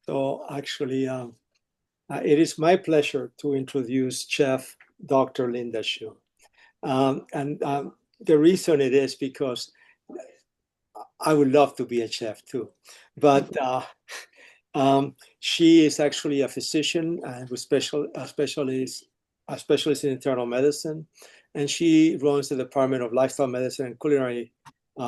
So actually, it is my pleasure to introduce Chef Dr. Linda Shiue. And the reason it is because I would love to be a chef too, but she is actually a physician and with a specialist in internal medicine, and she runs the Department of Lifestyle Medicine and Culinary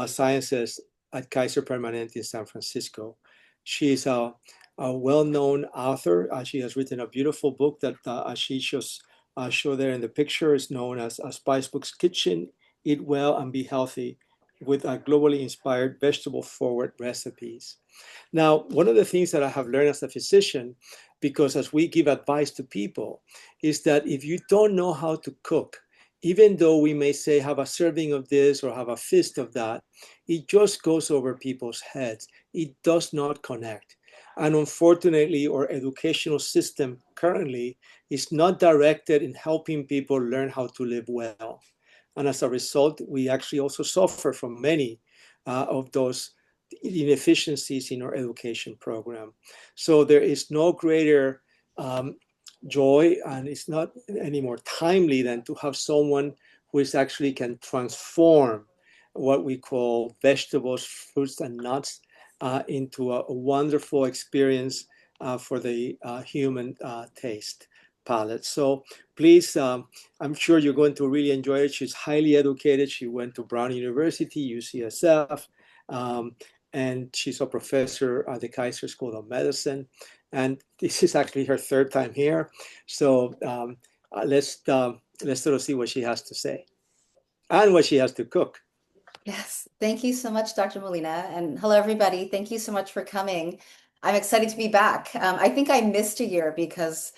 Sciences at Kaiser Permanente in San Francisco. She is a well-known author. She has written a beautiful book that she show there in the picture is known as Spice Books Kitchen, Eat Well and Be Healthy, with globally inspired vegetable-forward recipes. Now, one of the things that I have learned as a physician, because as we give advice to people, is that if you don't know how to cook, even though we may say have a serving of this or have a fist of that, it just goes over people's heads. It does not connect. And unfortunately, our educational system currently is not directed in helping people learn how to live well. And as a result, we actually also suffer from many of those inefficiencies in our education program. So there is no greater joy, and it's not any more timely than to have someone who is actually can transform what we call vegetables, fruits, and nuts into a wonderful experience for the human taste palate. So please, I'm sure you're going to really enjoy it. She's highly educated. She went to Brown University, UCSF, and she's a professor at the Kaiser School of Medicine. And this is actually her third time here. So let's sort of see what she has to say and what she has to cook. Yes, thank you so much, Dr. Molina. And hello, everybody. Thank you so much for coming. I'm excited to be back. I think I missed a year because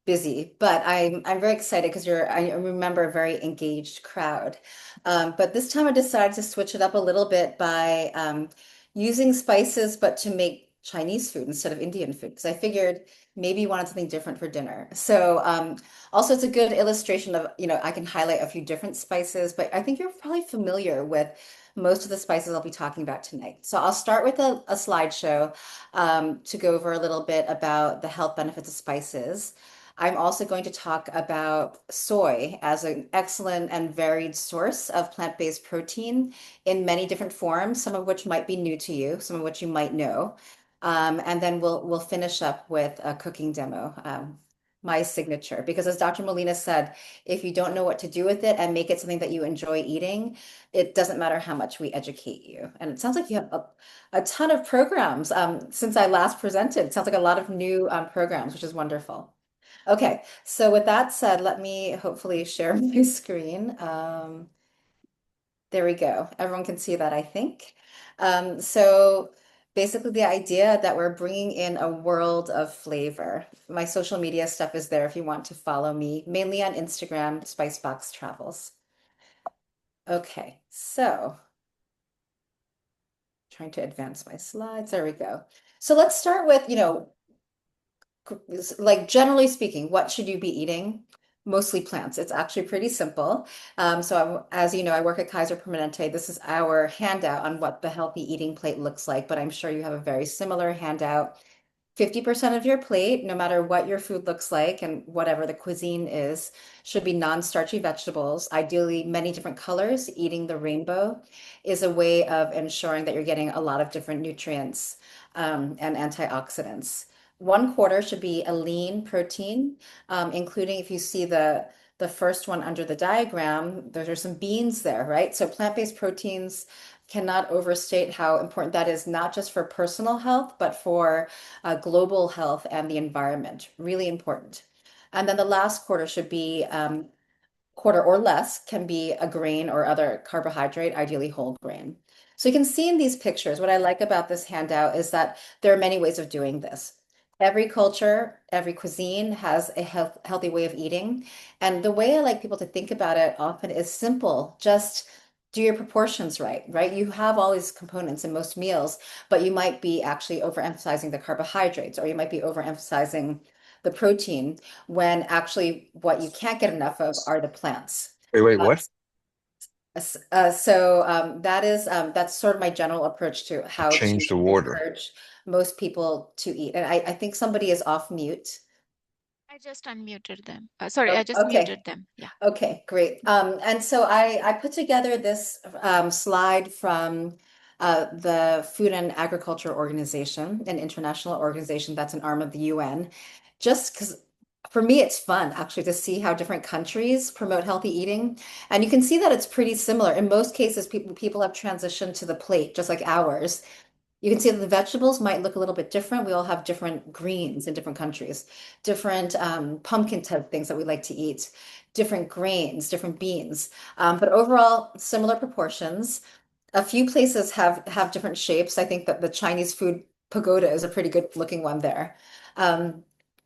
busy, but I'm very excited because I remember a very engaged crowd. But this time I decided to switch it up a little bit by using spices, but to make Chinese food instead of Indian food, because I figured maybe you wanted something different for dinner. So also it's a good illustration of, I can highlight a few different spices, but I think you're probably familiar with most of the spices I'll be talking about tonight. So I'll start with a slideshow to go over a little bit about the health benefits of spices. I'm also going to talk about soy as an excellent and varied source of plant-based protein in many different forms, some of which might be new to you, some of which you might know. And then we'll finish up with a cooking demo, my signature. Because as Dr. Molina said, if you don't know what to do with it and make it something that you enjoy eating, it doesn't matter how much we educate you. And it sounds like you have a ton of programs since I last presented. It sounds like a lot of new programs, which is wonderful. Okay, so with that said, let me hopefully share my screen. There we go. Everyone can see that, I think. So basically the idea that we're bringing in a world of flavor. My social media stuff is there if you want to follow me, mainly on Instagram, Spicebox Travels. Okay, so trying to advance my slides. There we go. So let's start with, like generally speaking, what should you be eating? Mostly plants. It's actually pretty simple. As you know, I work at Kaiser Permanente. This is our handout on what the healthy eating plate looks like, but I'm sure you have a very similar handout. 50% of your plate, no matter what your food looks like and whatever the cuisine is, should be non-starchy vegetables, ideally many different colors. Eating the rainbow is a way of ensuring that you're getting a lot of different nutrients and antioxidants. One quarter should be a lean protein, including if you see the first one under the diagram, there are some beans there, right? So plant-based proteins cannot overstate how important that is, not just for personal health, but for global health and the environment. Really important. And then the last quarter should be quarter or less can be a grain or other carbohydrate, ideally whole grain. So you can see in these pictures, what I like about this handout is that there are many ways of doing this. Every culture, every cuisine has a healthy way of eating. And the way I like people to think about it often is simple. Just do your proportions right, right? You have all these components in most meals, but you might be actually overemphasizing the carbohydrates, or you might be overemphasizing the protein when actually what you can't get enough of are the plants. Wait, wait, Uh, what? so that's sort of my general approach to how to Change the water. encourage most people to eat. And I think somebody is off mute. I just unmuted them. Sorry, Oh, I just okay. muted them. Yeah. Okay, great. And so I put together this slide from the Food and Agriculture Organization, an international organization that's an arm of the UN, just because for me it's fun actually to see how different countries promote healthy eating. And you can see that it's pretty similar. In most cases, people have transitioned to the plate, just like ours. You can see that the vegetables might look a little bit different. We all have different greens in different countries, different pumpkin type things that we like to eat, different grains, different beans. But overall, similar proportions. A few places have different shapes. I think that the Chinese food pagoda is a pretty good looking one there. Um,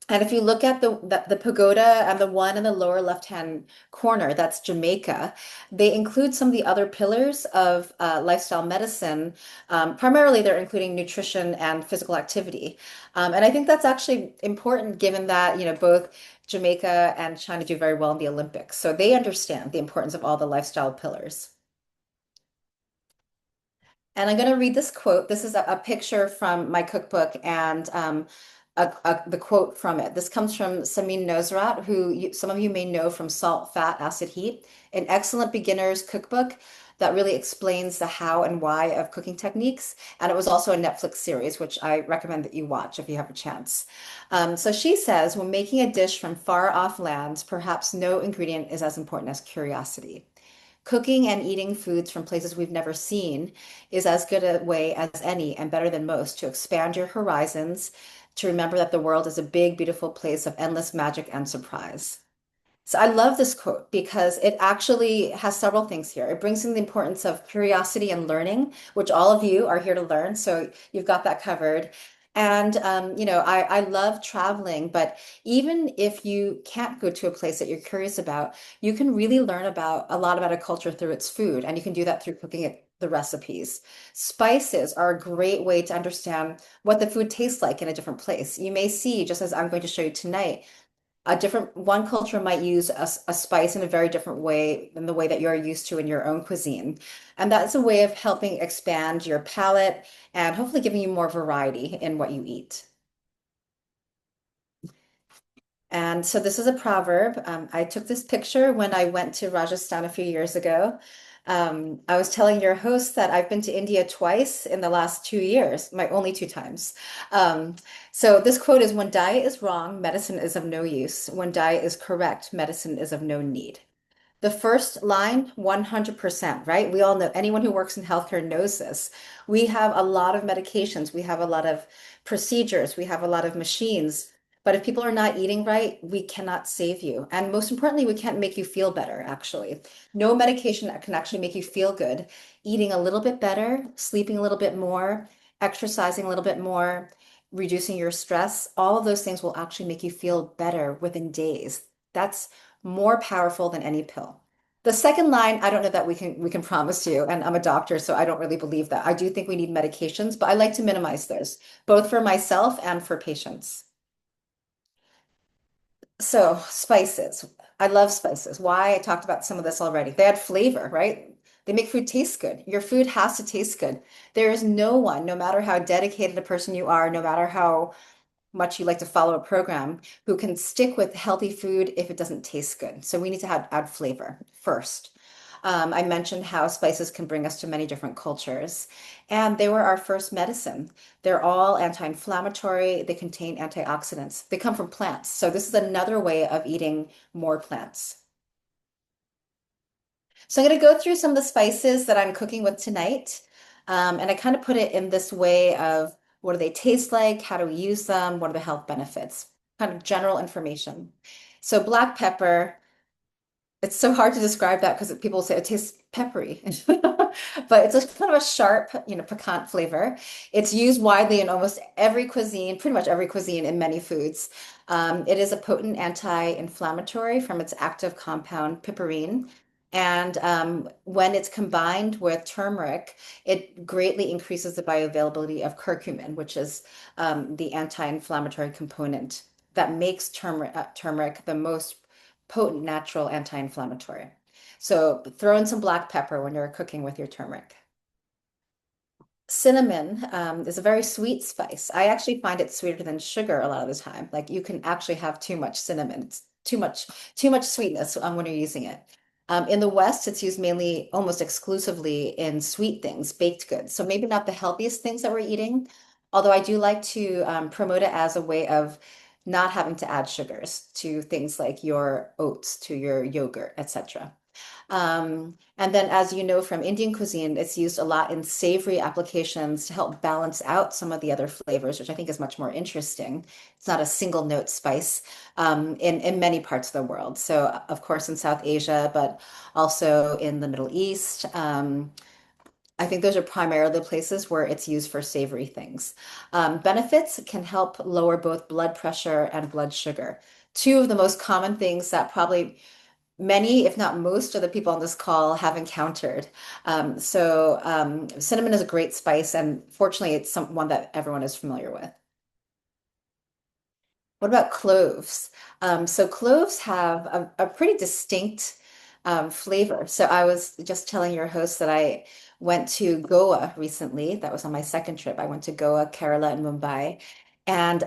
and if you look at the pagoda and the one in the lower left-hand corner, that's Jamaica. They include some of the other pillars of lifestyle medicine. Primarily, they're including nutrition and physical activity. And I think that's actually important given that, both Jamaica and China do very well in the Olympics. So they understand the importance of all the lifestyle pillars. And I'm going to read this quote. This is a picture from my cookbook and the quote from it. This comes from Samin Nosrat, who some of you may know from Salt, Fat, Acid, Heat, an excellent beginner's cookbook that really explains the how and why of cooking techniques. And it was also a Netflix series, which I recommend that you watch if you have a chance. So she says, when making a dish from far off lands, perhaps no ingredient is as important as curiosity. Cooking and eating foods from places we've never seen is as good a way as any and better than most to expand your horizons, to remember that the world is a big, beautiful place of endless magic and surprise. So I love this quote because it actually has several things here. It brings in the importance of curiosity and learning, which all of you are here to learn. So you've got that covered. And I love traveling, but even if you can't go to a place that you're curious about, you can really learn about a lot about a culture through its food, and you can do that through cooking it, the recipes. Spices are a great way to understand what the food tastes like in a different place. You may see, just as I'm going to show you tonight, a different one culture might use a spice in a very different way than the way that you're used to in your own cuisine. And that's a way of helping expand your palate and hopefully giving you more variety in what you eat. And so this is a proverb. I took this picture when I went to Rajasthan a few years ago. I was telling your host that I've been to India twice in the last 2 years, my only two times. Um, so this quote is, when diet is wrong, medicine is of no use. When diet is correct, medicine is of no need. The first line, 100%, right? We all know, anyone who works in healthcare knows this. We have a lot of medications, we have a lot of procedures, we have a lot of machines. But if people are not eating right, we cannot save you. And most importantly, we can't make you feel better, actually. No medication that can actually make you feel good. Eating a little bit better, sleeping a little bit more, exercising a little bit more, reducing your stress, all of those things will actually make you feel better within days. That's more powerful than any pill. The second line, I don't know that we can promise you, and I'm a doctor, so I don't really believe that. I do think we need medications, but I like to minimize those, both for myself and for patients. So, spices. I love spices. Why? I talked about some of this already. They add flavor, right? They make food taste good. Your food has to taste good. There is no one, no matter how dedicated a person you are, no matter how much you like to follow a program, who can stick with healthy food if it doesn't taste good. So we need to add flavor first. I mentioned how spices can bring us to many different cultures, and they were our first medicine. They're all anti-inflammatory, they contain antioxidants. They come from plants. So this is another way of eating more plants. So I'm going to go through some of the spices that I'm cooking with tonight. And I kind of put it in this way of, what do they taste like? How do we use them? What are the health benefits? Kind of general information. So black pepper, it's so hard to describe that because people say it tastes peppery, but it's a kind of a sharp, piquant flavor. It's used widely in almost every cuisine, pretty much every cuisine in many foods. It is a potent anti-inflammatory from its active compound piperine. And when it's combined with turmeric, it greatly increases the bioavailability of curcumin, which is the anti-inflammatory component that makes turmeric the most potent natural anti-inflammatory. So throw in some black pepper when you're cooking with your turmeric. Cinnamon is a very sweet spice. I actually find it sweeter than sugar a lot of the time. Like you can actually have too much cinnamon. It's too much sweetness when you're using it. In the West, it's used mainly, almost exclusively in sweet things, baked goods. So maybe not the healthiest things that we're eating, although I do like to promote it as a way of not having to add sugars to things like your oats, to your yogurt, etc. And then, as you know from Indian cuisine, it's used a lot in savory applications to help balance out some of the other flavors, which I think is much more interesting. It's not a single note spice in many parts of the world. So, of course, in South Asia, but also in the Middle East. I think those are primarily the places where it's used for savory things. Benefits can help lower both blood pressure and blood sugar. Two of the most common things that probably many, if not most, of the people on this call have encountered. Cinnamon is a great spice, and fortunately, it's one that everyone is familiar with. What about cloves? So cloves have a pretty distinct flavor. So I was just telling your host that I went to Goa recently. That was on my second trip. I went to Goa, Kerala, and Mumbai, and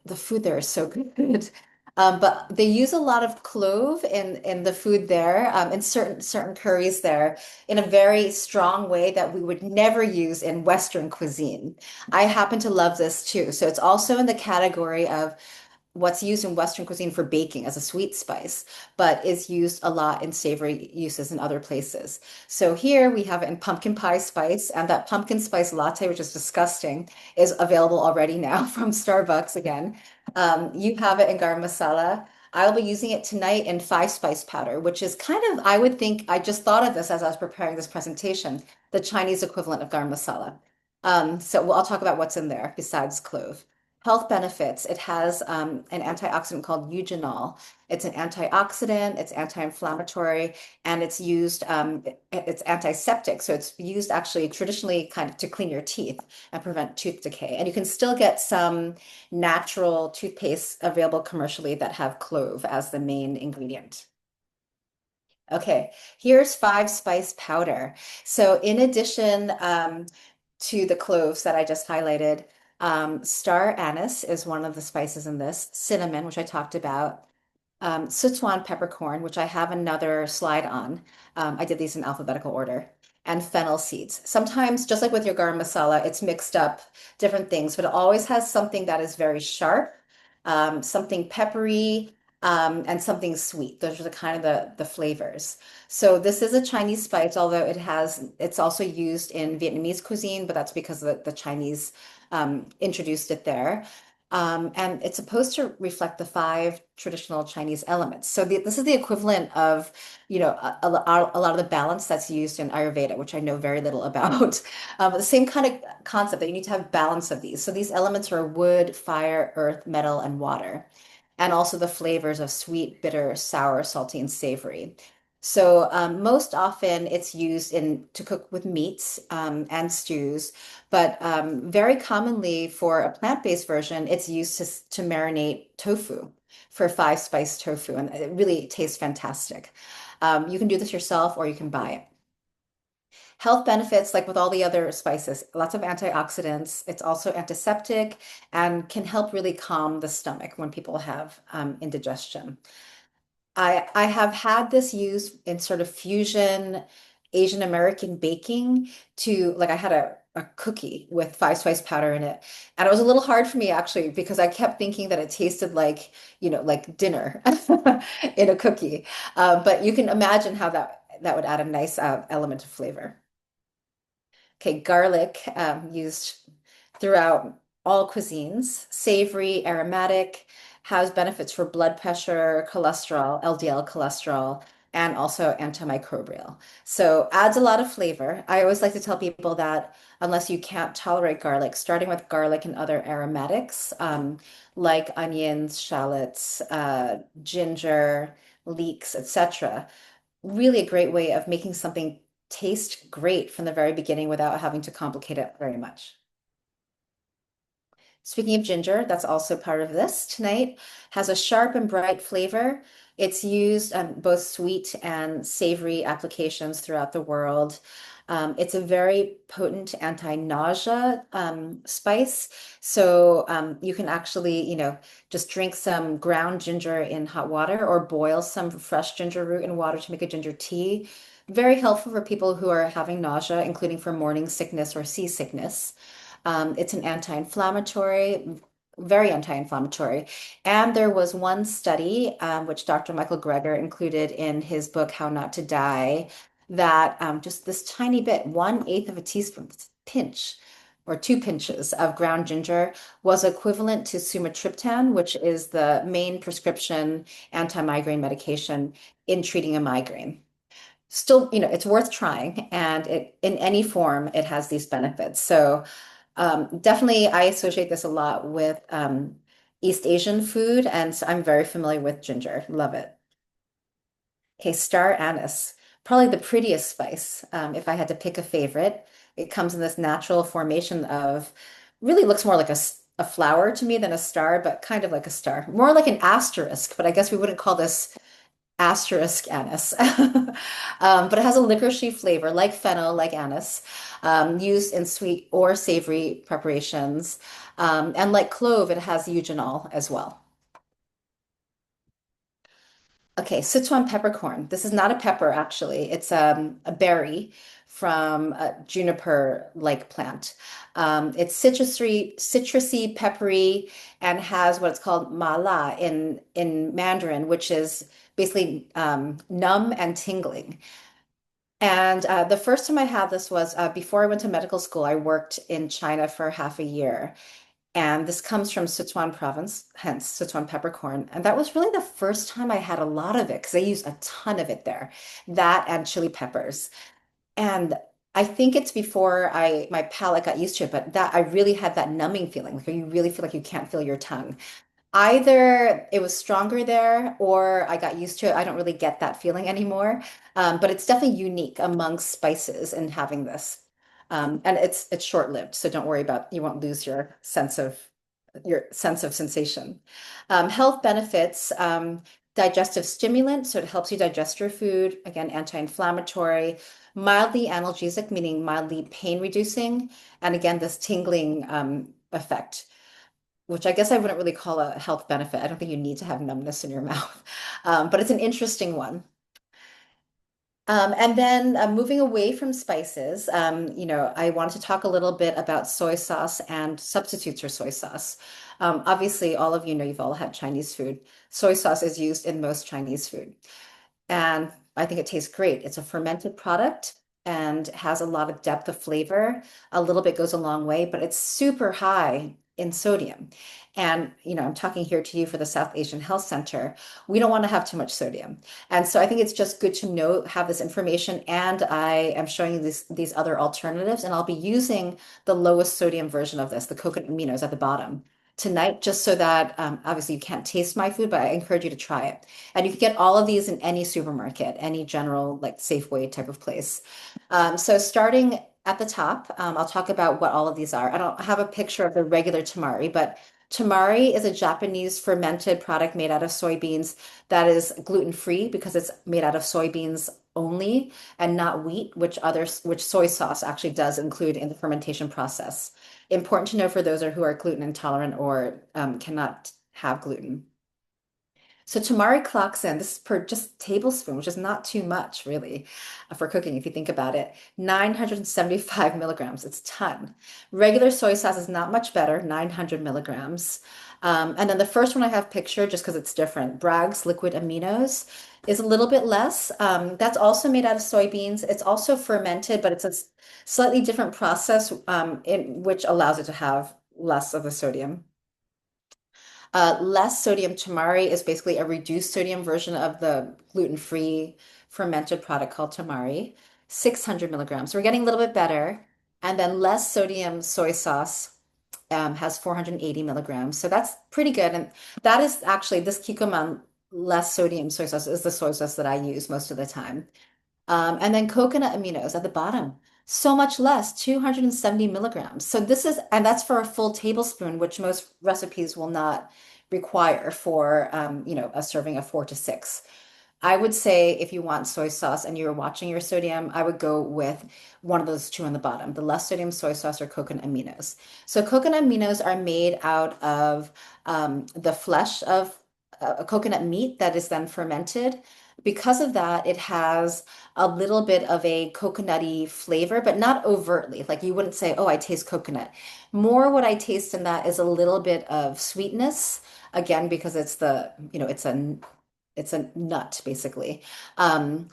the food there is so good. But they use a lot of clove in the food there, in certain curries there, in a very strong way that we would never use in Western cuisine. I happen to love this too. So it's also in the category of what's used in Western cuisine for baking as a sweet spice, but is used a lot in savory uses in other places. So here we have it in pumpkin pie spice, and that pumpkin spice latte, which is disgusting, is available already now from Starbucks again. You have it in garam masala. I'll be using it tonight in five spice powder, which is kind of, I would think, I just thought of this as I was preparing this presentation, the Chinese equivalent of garam masala. I'll talk about what's in there besides clove. Health benefits. It has an antioxidant called eugenol. It's an antioxidant, it's anti-inflammatory, and it's used, it's antiseptic. So it's used actually traditionally kind of to clean your teeth and prevent tooth decay. And you can still get some natural toothpaste available commercially that have clove as the main ingredient. Okay, here's five spice powder. So in addition to the cloves that I just highlighted, star anise is one of the spices in this, cinnamon, which I talked about, Sichuan peppercorn, which I have another slide on. I did these in alphabetical order, and fennel seeds. Sometimes, just like with your garam masala, it's mixed up different things, but it always has something that is very sharp, something peppery, and something sweet. Those are the kind of the flavors. So this is a Chinese spice, although it's also used in Vietnamese cuisine, but that's because the Chinese introduced it there. And it's supposed to reflect the five traditional Chinese elements. So this is the equivalent of, a lot of the balance that's used in Ayurveda, which I know very little about. But the same kind of concept that you need to have balance of these. So these elements are wood, fire, earth, metal, and water, and also the flavors of sweet, bitter, sour, salty, and savory. So most often it's used to cook with meats and stews, but very commonly for a plant-based version, it's used to marinate tofu for five spice tofu, and it really tastes fantastic. You can do this yourself or you can buy it. Health benefits, like with all the other spices, lots of antioxidants. It's also antiseptic and can help really calm the stomach when people have indigestion. I have had this used in sort of fusion Asian American baking to, like, I had a cookie with five spice powder in it. And it was a little hard for me actually because I kept thinking that it tasted like, like dinner in a cookie. But you can imagine how that would add a nice element of flavor. Okay, garlic used throughout all cuisines, savory, aromatic, has benefits for blood pressure, cholesterol, LDL cholesterol, and also antimicrobial. So adds a lot of flavor. I always like to tell people that unless you can't tolerate garlic, starting with garlic and other aromatics like onions, shallots, ginger, leeks, etc., really a great way of making something taste great from the very beginning without having to complicate it very much. Speaking of ginger, that's also part of this tonight, has a sharp and bright flavor. It's used on both sweet and savory applications throughout the world. It's a very potent anti-nausea spice. So you can actually, just drink some ground ginger in hot water or boil some fresh ginger root in water to make a ginger tea. Very helpful for people who are having nausea, including for morning sickness or seasickness. It's an anti-inflammatory, very anti-inflammatory. And there was one study, which Dr. Michael Greger included in his book, How Not to Die, that just this tiny bit, 1/8 of a teaspoon, pinch or 2 pinches of ground ginger was equivalent to sumatriptan, which is the main prescription anti-migraine medication in treating a migraine. Still, it's worth trying, and in any form, it has these benefits. So definitely, I associate this a lot with East Asian food, and so I'm very familiar with ginger. Love it. Okay, star anise, probably the prettiest spice. If I had to pick a favorite, it comes in this natural formation of, really looks more like a flower to me than a star, but kind of like a star, more like an asterisk. But I guess we wouldn't call this asterisk anise. But it has a licoricey flavor, like fennel, like anise, used in sweet or savory preparations. And like clove, it has eugenol as well. Okay, Sichuan peppercorn. This is not a pepper, actually. It's a berry from a juniper-like plant. It's citrusy, peppery, and has what's called mala in Mandarin, which is basically numb and tingling. And the first time I had this was before I went to medical school. I worked in China for half a year. And this comes from Sichuan province, hence Sichuan peppercorn. And that was really the first time I had a lot of it because they use a ton of it there. That and chili peppers. And I think it's before my palate got used to it, but that I really had that numbing feeling, like you really feel like you can't feel your tongue. Either it was stronger there or I got used to it. I don't really get that feeling anymore. But it's definitely unique amongst spices in having this. And it's short-lived, so don't worry about you won't lose your sense of sensation. Health benefits, digestive stimulant, so it helps you digest your food. Again, anti-inflammatory, mildly analgesic, meaning mildly pain reducing, and again, this tingling effect, which I guess I wouldn't really call a health benefit. I don't think you need to have numbness in your mouth, but it's an interesting one. And then moving away from spices, I wanted to talk a little bit about soy sauce and substitutes for soy sauce. Obviously, all of you know you've all had Chinese food. Soy sauce is used in most Chinese food. And I think it tastes great. It's a fermented product and has a lot of depth of flavor. A little bit goes a long way, but it's super high in sodium. And, I'm talking here to you for the South Asian Health Center. We don't want to have too much sodium. And so I think it's just good to know, have this information. And I am showing you these other alternatives. And I'll be using the lowest sodium version of this, the coconut aminos at the bottom tonight, just so that obviously you can't taste my food, but I encourage you to try it. And you can get all of these in any supermarket, any general like Safeway type of place. So starting at the top, I'll talk about what all of these are. I don't have a picture of the regular tamari, but tamari is a Japanese fermented product made out of soybeans that is gluten-free because it's made out of soybeans only and not wheat, which soy sauce actually does include in the fermentation process. Important to know for those who are gluten intolerant or cannot have gluten. So tamari clocks in, this is per just tablespoon, which is not too much really for cooking if you think about it. 975 milligrams, it's a ton. Regular soy sauce is not much better, 900 milligrams. And then the first one I have pictured, just because it's different, Bragg's liquid aminos is a little bit less. That's also made out of soybeans. It's also fermented, but it's a slightly different process in which allows it to have less of the sodium. Less sodium tamari is basically a reduced sodium version of the gluten-free fermented product called tamari, 600 milligrams. So we're getting a little bit better. And then less sodium soy sauce has 480 milligrams. So that's pretty good. And that is actually this Kikkoman less sodium soy sauce is the soy sauce that I use most of the time. And then coconut aminos at the bottom, so much less, 270 milligrams. So and that's for a full tablespoon, which most recipes will not require for, a serving of 4 to 6. I would say if you want soy sauce and you're watching your sodium, I would go with one of those two on the bottom, the less sodium soy sauce or coconut aminos. So coconut aminos are made out of the flesh of a coconut meat that is then fermented. Because of that, it has a little bit of a coconutty flavor, but not overtly. Like you wouldn't say, oh, I taste coconut. More what I taste in that is a little bit of sweetness. Again, because it's it's a nut basically. And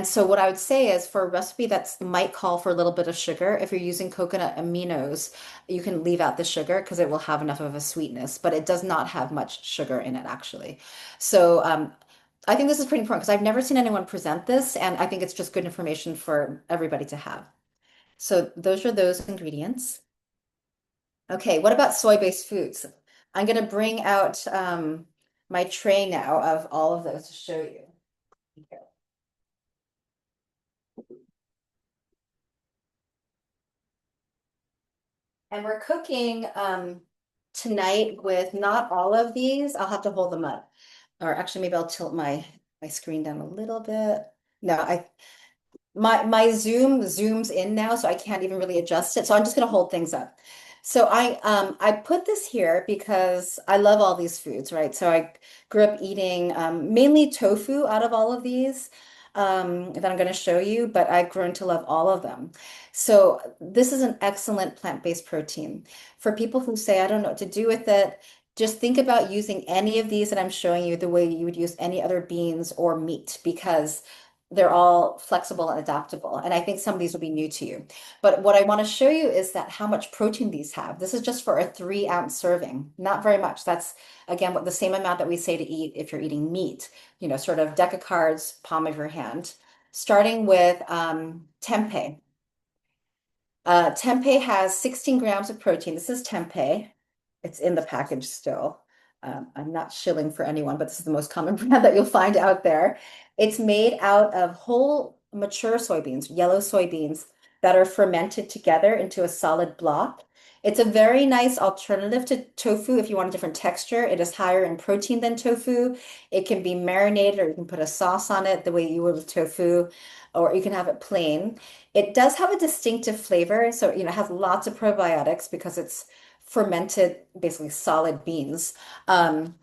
so what I would say is for a recipe that might call for a little bit of sugar, if you're using coconut aminos, you can leave out the sugar because it will have enough of a sweetness, but it does not have much sugar in it actually. So I think this is pretty important because I've never seen anyone present this, and I think it's just good information for everybody to have. So those are those ingredients. Okay, what about soy-based foods? I'm going to bring out my tray now of all of those to show you. Okay. And we're cooking tonight with not all of these. I'll have to hold them up. Or actually, maybe I'll tilt my screen down a little bit. No, my Zoom zooms in now, so I can't even really adjust it. So I'm just gonna hold things up. So I put this here because I love all these foods, right? So I grew up eating mainly tofu out of all of these that I'm going to show you, but I've grown to love all of them. So this is an excellent plant-based protein. For people who say, I don't know what to do with it, just think about using any of these that I'm showing you the way you would use any other beans or meat because they're all flexible and adaptable. And I think some of these will be new to you. But what I want to show you is that how much protein these have. This is just for a 3-ounce serving, not very much. That's again what the same amount that we say to eat if you're eating meat, sort of deck of cards, palm of your hand. Starting with tempeh. Tempeh has 16 grams of protein. This is tempeh. It's in the package still. I'm not shilling for anyone, but this is the most common brand that you'll find out there. It's made out of whole mature soybeans, yellow soybeans that are fermented together into a solid block. It's a very nice alternative to tofu if you want a different texture. It is higher in protein than tofu. It can be marinated or you can put a sauce on it the way you would with tofu, or you can have it plain. It does have a distinctive flavor, so it has lots of probiotics because it's fermented, basically solid beans. Um,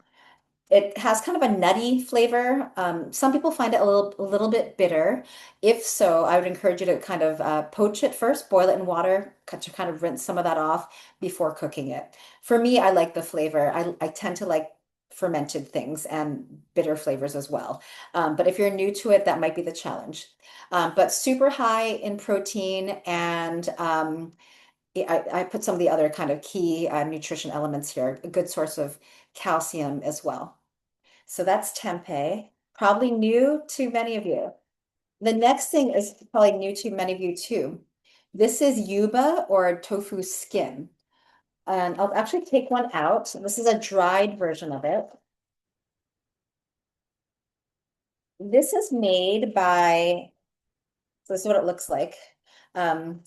it has kind of a nutty flavor. Some people find it a little bit bitter. If so, I would encourage you to kind of poach it first, boil it in water, to kind of rinse some of that off before cooking it. For me, I like the flavor. I tend to like fermented things and bitter flavors as well. But if you're new to it, that might be the challenge. But super high in protein and I put some of the other kind of key nutrition elements here, a good source of calcium as well. So that's tempeh, probably new to many of you. The next thing is probably new to many of you too. This is yuba or tofu skin. And I'll actually take one out. This is a dried version of it. This is made by, so this is what it looks like. Um,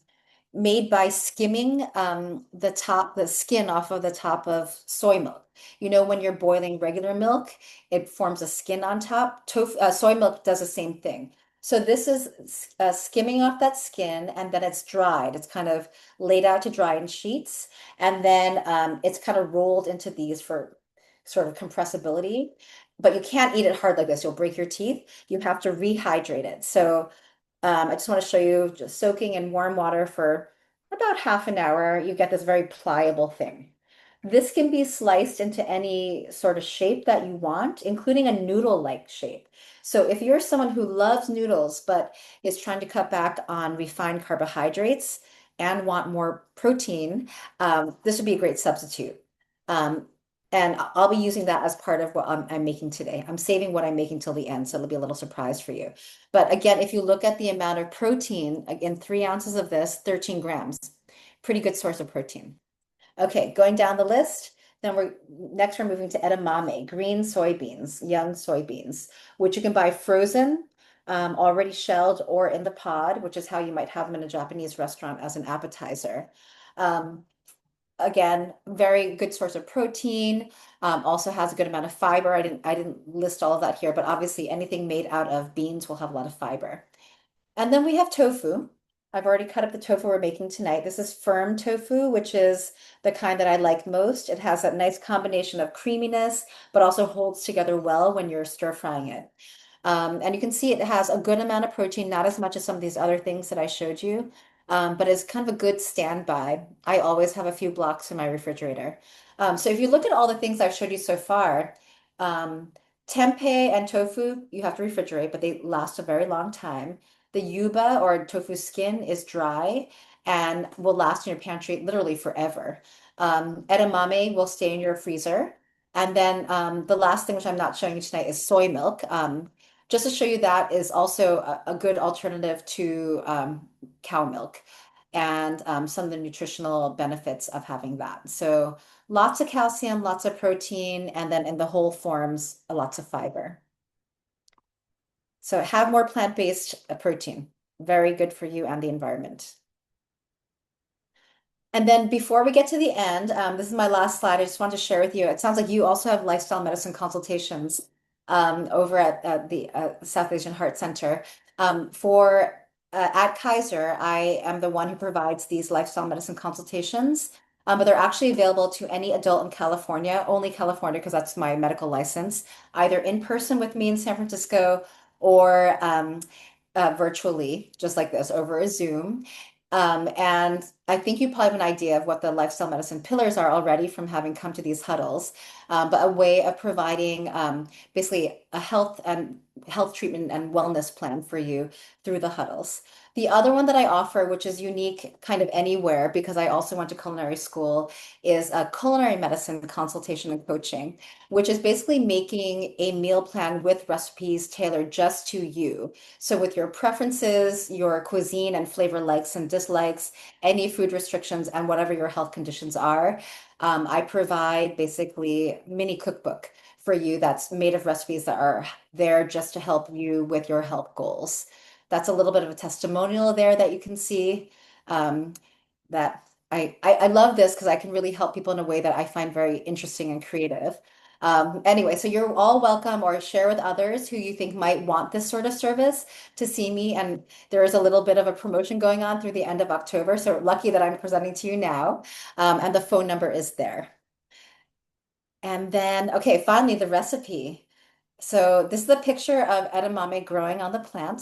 Made by skimming the skin off of the top of soy milk. When you're boiling regular milk, it forms a skin on top. Soy milk does the same thing. So this is skimming off that skin, and then it's dried. It's kind of laid out to dry in sheets, and then it's kind of rolled into these for sort of compressibility. But you can't eat it hard like this. You'll break your teeth. You have to rehydrate it. So I just want to show you just soaking in warm water for about half an hour. You get this very pliable thing. This can be sliced into any sort of shape that you want, including a noodle-like shape. So if you're someone who loves noodles but is trying to cut back on refined carbohydrates and want more protein, this would be a great substitute. Um, and I'll be using that as part of what I'm making today. I'm saving what I'm making till the end, so it'll be a little surprise for you. But again, if you look at the amount of protein, again, 3 ounces of this, 13 grams, pretty good source of protein. Okay, going down the list, then we're moving to edamame, green soybeans, young soybeans, which you can buy frozen, already shelled, or in the pod, which is how you might have them in a Japanese restaurant as an appetizer. Um, again, very good source of protein. Also has a good amount of fiber. I didn't list all of that here, but obviously anything made out of beans will have a lot of fiber. And then we have tofu. I've already cut up the tofu we're making tonight. This is firm tofu, which is the kind that I like most. It has that nice combination of creaminess, but also holds together well when you're stir frying it. And you can see it has a good amount of protein, not as much as some of these other things that I showed you, but it's kind of a good standby. I always have a few blocks in my refrigerator. So if you look at all the things I've showed you so far, um, tempeh and tofu, you have to refrigerate, but they last a very long time. The yuba or tofu skin is dry and will last in your pantry literally forever. Edamame will stay in your freezer. And then the last thing, which I'm not showing you tonight, is soy milk. Just to show you that is also a good alternative to cow milk and some of the nutritional benefits of having that. So lots of calcium, lots of protein, and then in the whole forms, lots of fiber. So have more plant-based protein. Very good for you and the environment. And then before we get to the end, this is my last slide. I just want to share with you. It sounds like you also have lifestyle medicine consultations over at the South Asian Heart Center. For at Kaiser, I am the one who provides these lifestyle medicine consultations, but they're actually available to any adult in California, only California, because that's my medical license, either in person with me in San Francisco or virtually, just like this, over a Zoom. And I think you probably have an idea of what the lifestyle medicine pillars are already from having come to these huddles, but a way of providing basically a health treatment and wellness plan for you through the huddles. The other one that I offer, which is unique kind of anywhere because I also went to culinary school, is a culinary medicine consultation and coaching, which is basically making a meal plan with recipes tailored just to you. So with your preferences, your cuisine and flavor likes and dislikes, any food restrictions, and whatever your health conditions are, I provide basically mini cookbook for you that's made of recipes that are there just to help you with your health goals. That's a little bit of a testimonial there that you can see. That I love this because I can really help people in a way that I find very interesting and creative. Anyway, so you're all welcome or share with others who you think might want this sort of service to see me. And there is a little bit of a promotion going on through the end of October. So lucky that I'm presenting to you now. And the phone number is there. And then, okay, finally, the recipe. So this is a picture of edamame growing on the plant,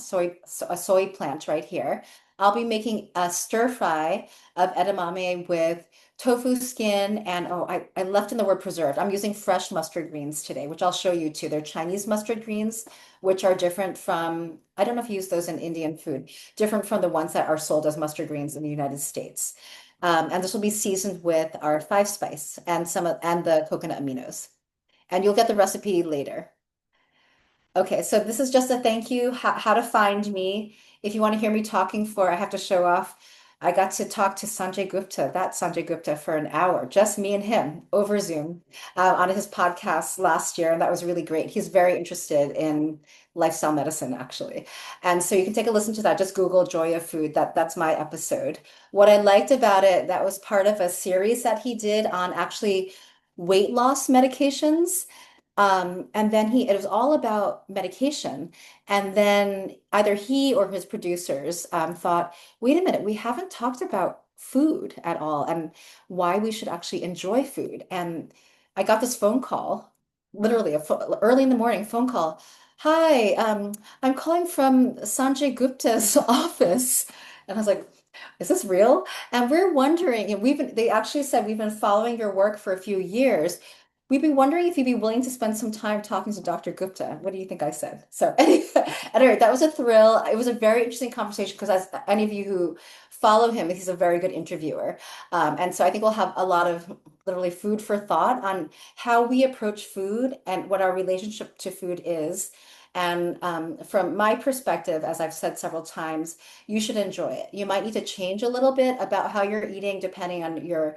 a soy plant right here. I'll be making a stir fry of edamame with tofu skin and oh, I left in the word preserved. I'm using fresh mustard greens today, which I'll show you too. They're Chinese mustard greens, which are different from, I don't know if you use those in Indian food, different from the ones that are sold as mustard greens in the United States. And this will be seasoned with our five spice and and the coconut aminos. And you'll get the recipe later. Okay, so this is just a thank you, how to find me. If you want to hear me talking for, I have to show off. I got to talk to Sanjay Gupta, that Sanjay Gupta, for an hour, just me and him over Zoom on his podcast last year. And that was really great. He's very interested in lifestyle medicine, actually. And so you can take a listen to that. Just Google Joy of Food. That's my episode. What I liked about it, that was part of a series that he did on actually weight loss medications. And then it was all about medication. And then either he or his producers thought, wait a minute, we haven't talked about food at all and why we should actually enjoy food. And I got this phone call, literally early in the morning phone call. Hi, I'm calling from Sanjay Gupta's office. And I was like, is this real? And we're wondering, and they actually said, we've been following your work for a few years. We've been wondering if you'd be willing to spend some time talking to Dr. Gupta. What do you think I said? So anyway, that was a thrill. It was a very interesting conversation because as any of you who follow him, he's a very good interviewer. And so I think we'll have a lot of literally food for thought on how we approach food and what our relationship to food is. And from my perspective, as I've said several times, you should enjoy it. You might need to change a little bit about how you're eating depending on your,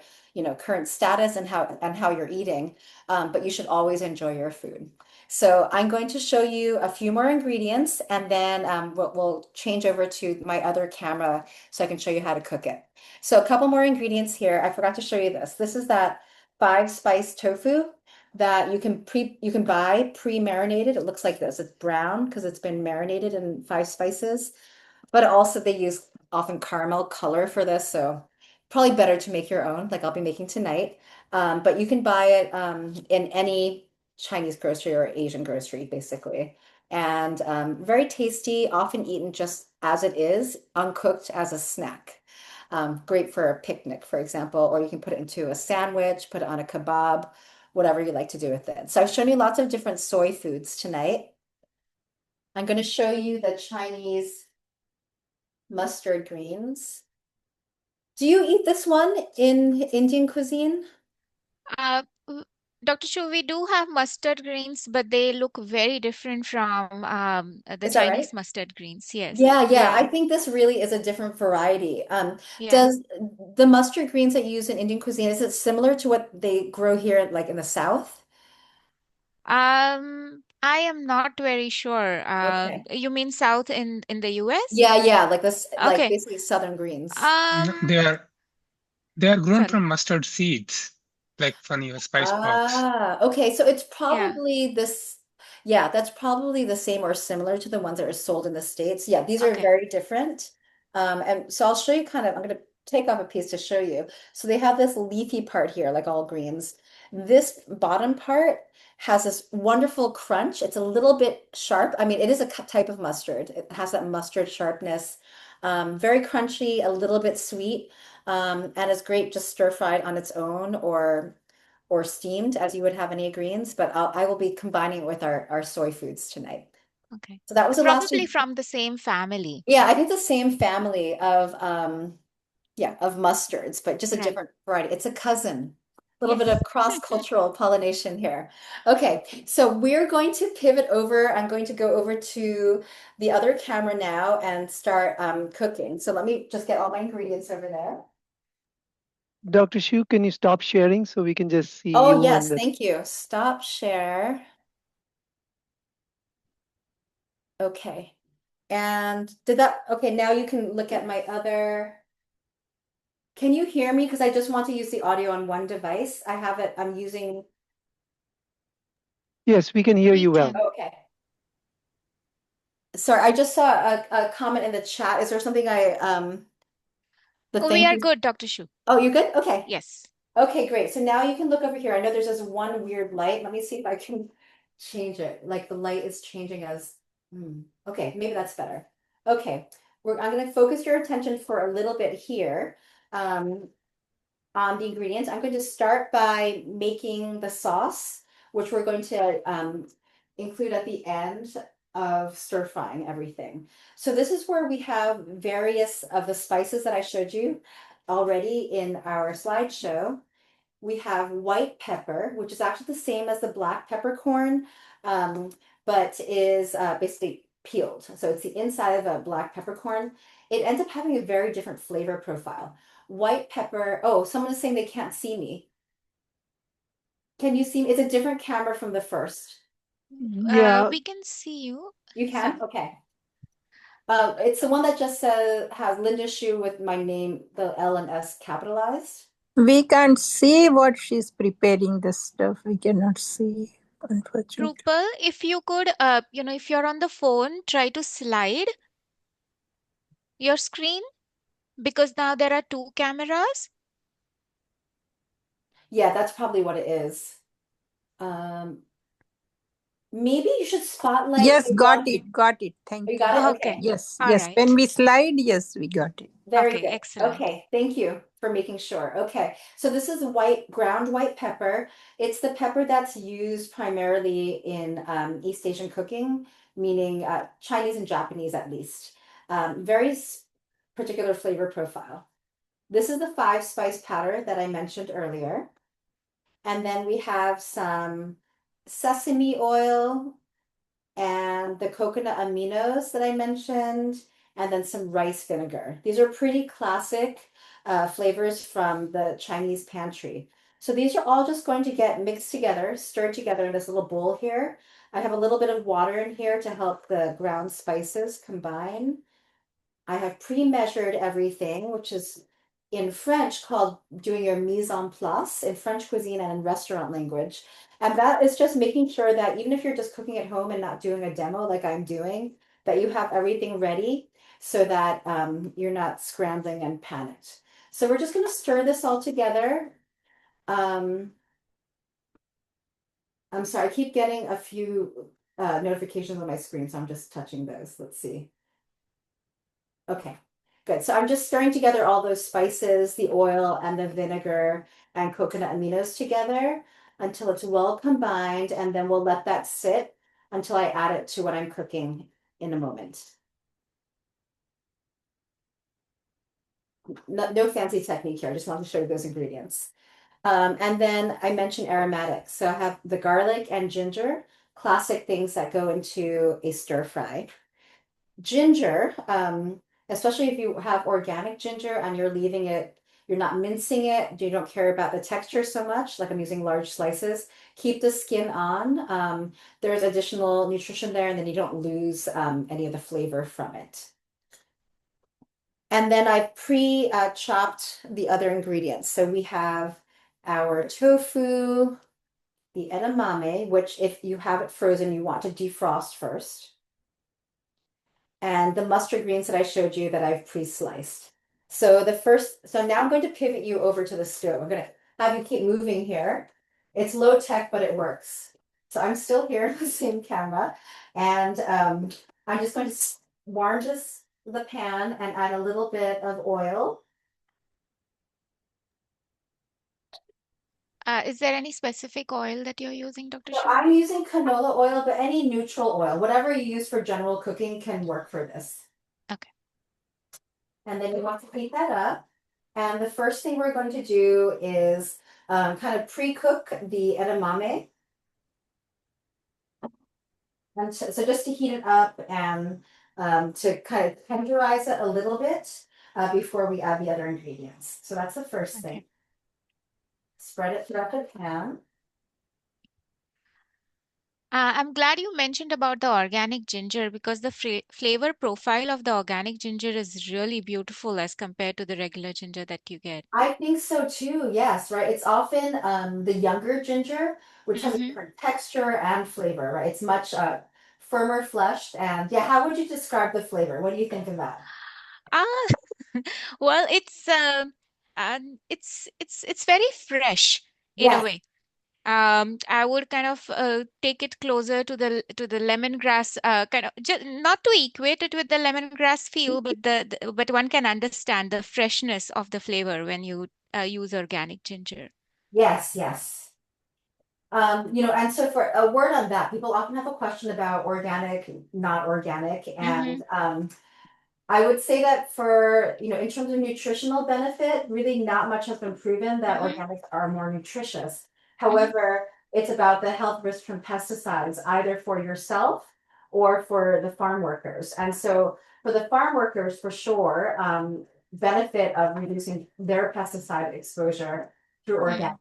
current status and how you're eating. But you should always enjoy your food. So I'm going to show you a few more ingredients, and then we'll change over to my other camera so I can show you how to cook it. So a couple more ingredients here. I forgot to show you this. This is that 5-spice tofu that you can buy pre-marinated. It looks like this. It's brown because it's been marinated in 5 spices, but also they use often caramel color for this, so probably better to make your own, like I'll be making tonight. But you can buy it in any Chinese grocery or Asian grocery, basically. And very tasty, often eaten just as it is, uncooked as a snack. Great for a picnic, for example, or you can put it into a sandwich, put it on a kebab, whatever you like to do with it. So I've shown you lots of different soy foods tonight. I'm going to show you the Chinese mustard greens. Do you eat this one in Indian cuisine? Uh, Dr. Shu, we do have mustard greens, but they look very different from the Is that right? Chinese mustard greens. Yes. Yeah, Yeah. I think this really is a different variety. Yeah. Does the mustard greens that you use in Indian cuisine, is it similar to what they grow here, like in the South? I am not very sure. Okay. You mean south in the US? Yeah, like this, like Okay. basically Southern greens. No, Um, they are grown Sorry. from mustard seeds, like from your spice box. Okay, so it's Yeah. probably this, yeah, that's probably the same or similar to the ones that are sold in the States. Yeah, these are Okay. very different. And so I'll show you kind of, I'm going to take off a piece to show you. So they have this leafy part here, like all greens. This bottom part has this wonderful crunch. It's a little bit sharp. I mean, it is a type of mustard. It has that mustard sharpness. Very crunchy, a little bit sweet. And it's great just stir fried on its own or steamed as you would have any greens, but I will be combining it with our soy foods tonight. Okay. So that was It's the last probably two. from the same family. Yeah, I think the same family of yeah, of mustards, but just a Right. different variety. It's a cousin. A little bit Yes. of cross-cultural pollination here. Okay, so we're going to pivot over. I'm going to go over to the other camera now and start cooking. So let me just get all my ingredients over there. Dr. Shu, can you stop sharing so we can just see Oh, you yes, and the thank you. Stop share. Okay. And did that, okay, now you can look at my other, can you hear me? Because I just want to use the audio on one device. I have it, I'm using, Yes, we can hear We you well. can. okay. Sorry, I just saw a comment in the chat. Is there something the Oh, we thing are is, good, Dr. Shu. oh, you good? Okay. Yes. Okay, great. So now you can look over here. I know there's this one weird light. Let me see if I can change it. Like the light is changing as, okay, maybe that's better. Okay, I'm going to focus your attention for a little bit here on the ingredients. I'm going to start by making the sauce, which we're going to include at the end of stir frying everything. So this is where we have various of the spices that I showed you already in our slideshow. We have white pepper, which is actually the same as the black peppercorn, but is basically peeled. So it's the inside of a black peppercorn. It ends up having a very different flavor profile. White pepper, oh, someone is saying they can't see me. Can you see me? It's a different camera from the first. Yeah, We can see you. You can? Sorry. Okay. It's the one that just says has Linda Shu with my name, the L and S capitalized. We can't see what she's preparing the stuff. We cannot see, unfortunately. Rupal, if you could, if you're on the phone, try to slide your screen because now there are two cameras. Yeah, that's probably what it is. Maybe you should spotlight Yes, the got one. it, got it. Oh, Thank you you. got it? Okay. Okay. Yes, All yes. When right. we slide, yes, we got it. Very Okay, good. excellent. Okay, thank you for making sure. Okay, so this is ground white pepper. It's the pepper that's used primarily in East Asian cooking, meaning Chinese and Japanese at least. Very particular flavor profile. This is the 5-spice powder that I mentioned earlier. And then we have some sesame oil and the coconut aminos that I mentioned, and then some rice vinegar. These are pretty classic flavors from the Chinese pantry. So these are all just going to get mixed together, stirred together in this little bowl here. I have a little bit of water in here to help the ground spices combine. I have pre-measured everything, which is in French called doing your mise en place in French cuisine and in restaurant language. And that is just making sure that even if you're just cooking at home and not doing a demo like I'm doing, that you have everything ready so that you're not scrambling and panicked. So we're just going to stir this all together. I'm sorry, I keep getting a few notifications on my screen, so I'm just touching those. Let's see. Okay, good. So I'm just stirring together all those spices, the oil and the vinegar and coconut aminos together until it's well combined, and then we'll let that sit until I add it to what I'm cooking in a moment. No fancy technique here. I just wanted to show you those ingredients. And then I mentioned aromatics. So I have the garlic and ginger, classic things that go into a stir fry. Ginger, especially if you have organic ginger and you're leaving it, you're not mincing it, you don't care about the texture so much, like I'm using large slices, keep the skin on. There's additional nutrition there, and then you don't lose any of the flavor from it. And then I've chopped the other ingredients. So we have our tofu, the edamame, which if you have it frozen, you want to defrost first, and the mustard greens that I showed you that I've pre-sliced. So now I'm going to pivot you over to the stove. I'm going to have you keep moving here. It's low tech, but it works. So I'm still here in the same camera, and I'm just going to warm the pan and add a little bit of oil. Is there any specific oil that you're using, Dr. So Shiue? I'm using canola oil, but any neutral oil, whatever you use for general cooking can work for this. Okay. And then you want to heat that up. And the first thing we're going to do is kind of pre-cook the edamame. And so just to heat it up and to kind of tenderize it a little bit before we add the other ingredients. So that's the first thing. Spread it throughout the pan. I'm glad you mentioned about the organic ginger because the flavor profile of the organic ginger is really beautiful as compared to the regular ginger that you get. I think so too. Yes, right. It's often the younger ginger, which has a different texture and flavor, right? It's much firmer fleshed. And yeah, how would you describe the flavor? What do you think of that? Ah, well, it's very fresh in a Yes, way. I would kind of take it closer to the lemongrass, kind of just not to equate it with the lemongrass feel, but but one can understand the freshness of the flavor when you use organic ginger. yes, yes. And so for a word on that, people often have a question about organic, not organic, Mm-hmm. and I would say that for, in terms of nutritional benefit, really not much has been proven that Mm-hmm. organics are more nutritious. Mm-hmm. However, it's about the health risk from pesticides, either for yourself or for the farm workers. And so for the farm workers, for sure, benefit of reducing their pesticide exposure through organic.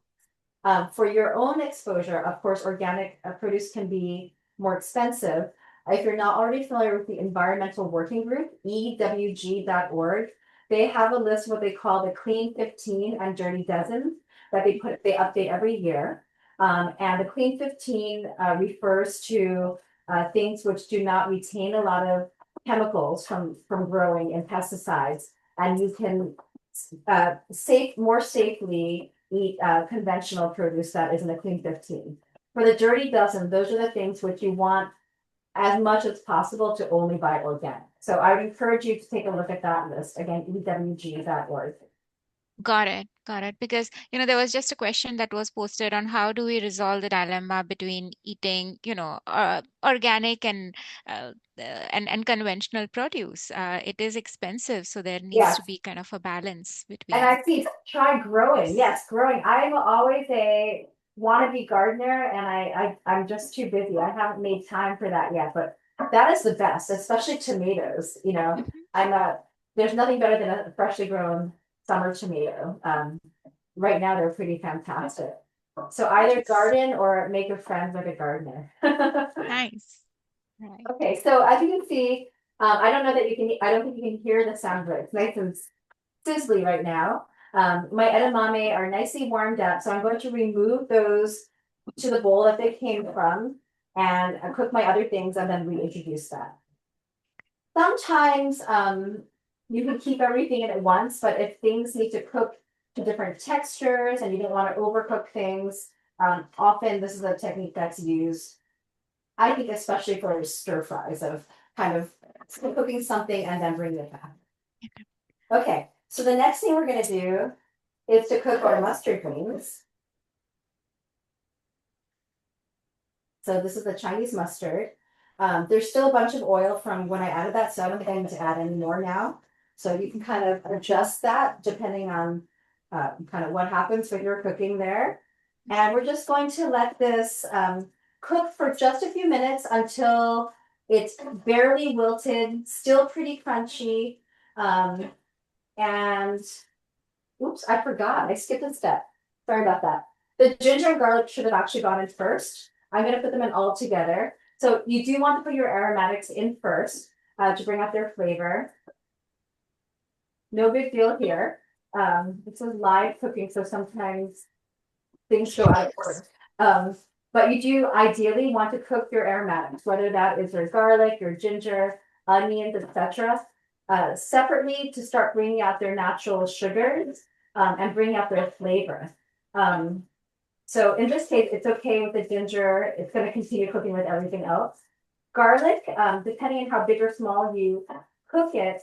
For your own exposure, of course, organic produce can be more expensive. If you're not already familiar with the Environmental Working Group, EWG.org, they have a list of what they call the Clean 15 and Dirty Dozen that they update every year. And the Clean 15 refers to things which do not retain a lot of chemicals from growing and pesticides, and you can more safely eat conventional produce that is in the Clean 15. For the Dirty Dozen, those are the things which you want as much as possible to only buy organic. So I would encourage you to take a look at that list. Again, ewg.org. Got it. Got it. Because, there was just a question that was posted on how do we resolve the dilemma between eating, organic and conventional produce. It is expensive, so there needs Yes. to be kind of a balance And between. I see, try growing. Yes, growing. I'm always wannabe gardener, and I'm just too busy. I haven't made time for that yet, but that is the best, especially tomatoes. You know, there's nothing better than a freshly grown summer tomato. Right now they're pretty fantastic. So either garden or make a friend with a gardener. Nice. Right. Okay, so as you can see, I don't know that you can, I don't think you can hear the sound, but it's nice and sizzly right now. My edamame are nicely warmed up, so I'm going to remove those to the bowl that they came from and cook my other things and then reintroduce that. Sometimes you can keep everything in at once, but if things need to cook to different textures and you don't want to overcook things, often this is a technique that's used, I think, especially for stir fries, of kind of cooking something and then bringing it back. Okay, so the next thing we're going to do is to cook our mustard greens. So this is the Chinese mustard. There's still a bunch of oil from when I added that, so I don't think I need to add any more now. So you can kind of adjust that depending on kind of what happens when you're cooking there. And we're just going to let this cook for just a few minutes until it's barely wilted, still pretty crunchy. And oops, I forgot. I skipped a step. Sorry about that. The ginger and garlic should have actually gone in first. I'm going to put them in all together. So you do want to put your aromatics in first to bring out their flavor. No big deal here. This is live cooking, so sometimes things go out of order. But you do ideally want to cook your aromatics, whether that is your garlic, your ginger, onions, etc., separately to start bringing out their natural sugars and bringing out their flavor. So in this case, it's okay with the ginger. It's going to continue cooking with everything else. Garlic, depending on how big or small you cook it,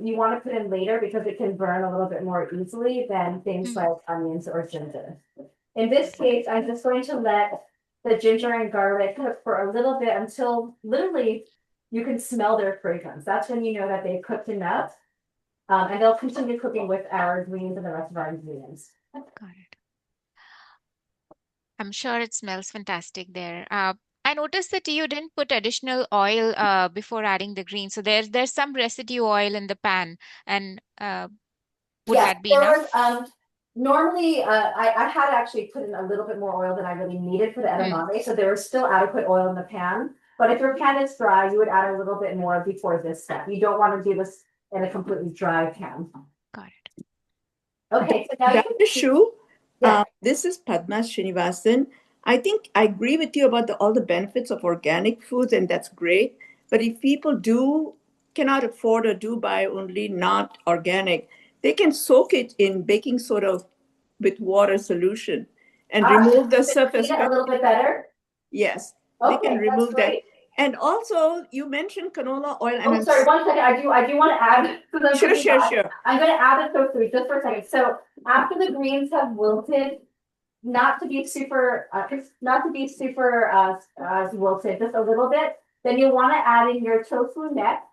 you want to put in later because it can burn a little bit more easily than things like onions or ginger. In this case, I'm just going to let the ginger and garlic cook for a little bit until literally you can smell their fragrance. That's when you know that they've cooked enough. And they'll continue cooking with our greens and the rest of our ingredients. Got it. I'm sure it smells fantastic there. I noticed that you didn't put additional oil before adding the greens. So there's some residue oil in the pan. And would that be enough? Normally, I had actually put in a little bit more oil than I really needed for the edamame. So there was still adequate oil in the pan. But if your pan is dry, you would add a little bit more before this step. You don't want to do this in a completely dry pan. Got it. Okay, so now Dr. Shiue, yeah. This is Padma Srinivasan. I think I agree with you about all the benefits of organic foods, and that's great. But if people cannot afford or do buy only not organic, they can soak it in baking soda with water solution and remove the surface. A little bit better? Yes, okay, they can remove that. Great. And also, you mentioned canola oil. And sorry, 1 second. I do want to add. Sure. I'm going to add the tofu just for a second. So after the greens have wilted, not to be super wilted, just a little bit, then you want to add in your tofu next.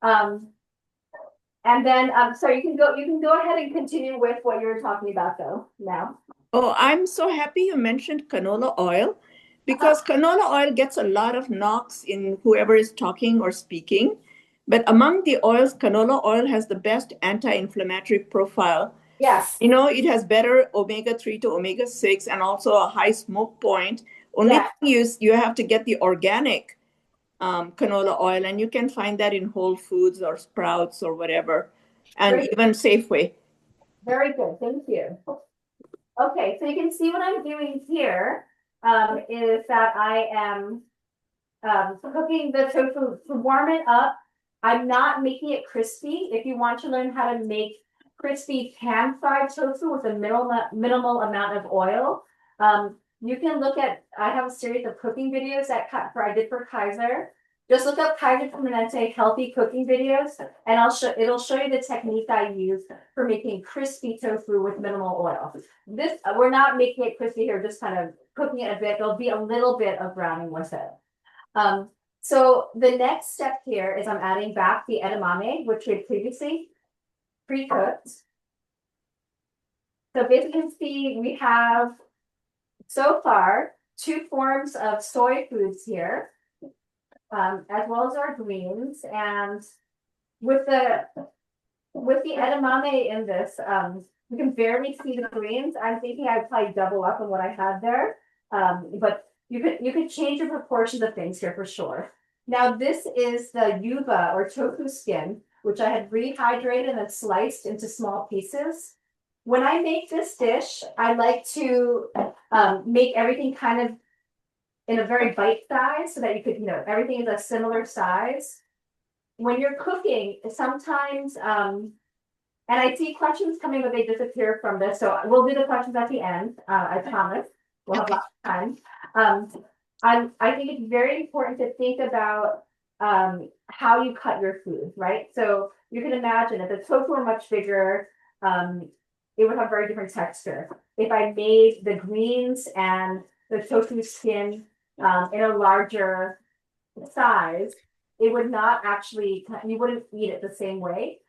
And then, so you can go ahead and continue with what you're talking about though now. Oh, I'm so happy you mentioned canola oil, because canola oil gets a lot of knocks in whoever is talking or speaking. But among the oils, canola oil has the best anti-inflammatory profile. Yes. You know, it has better omega-3 to omega-6 and also a high smoke point. Only thing is you have to get the organic canola oil, and you can find that in Whole Foods or Sprouts or whatever, and even Safeway. Very good, thank you. Okay, so you can see what I'm doing here is that I am cooking the tofu to warm it up. I'm not making it crispy. If you want to learn how to make crispy pan-fried tofu with a minimal amount of oil, you can look at, I have a series of cooking videos that I did for Kaiser. Just look up Kaiser Permanente healthy cooking videos, and it'll show you the technique I use for making crispy tofu with minimal oil. This, we're not making it crispy here, just kind of cooking it a bit. There'll be a little bit of browning with it. So the next step here is I'm adding back the edamame, which we previously pre-cooked. So basically, you can see we have so far 2 forms of soy foods here, as well as our greens. And with the edamame in this, you can barely see the greens. I'm thinking I'd probably double up on what I had there. But you could change the proportions of things here for sure. Now this is the yuba or tofu skin, which I had rehydrated and then sliced into small pieces. When I make this dish, I like to make everything kind of in a very bite size so that you could, everything is a similar size. When you're cooking, sometimes, and I see questions coming, but they disappear from this. So we'll do the questions at the end. I promise. We'll have Okay. lots of time. I think it's very important to think about how you cut your food, right? So you can imagine if the tofu were much bigger, it would have very different texture. If I made the greens and the tofu skin in a larger size, it would not actually, you wouldn't eat it the same way.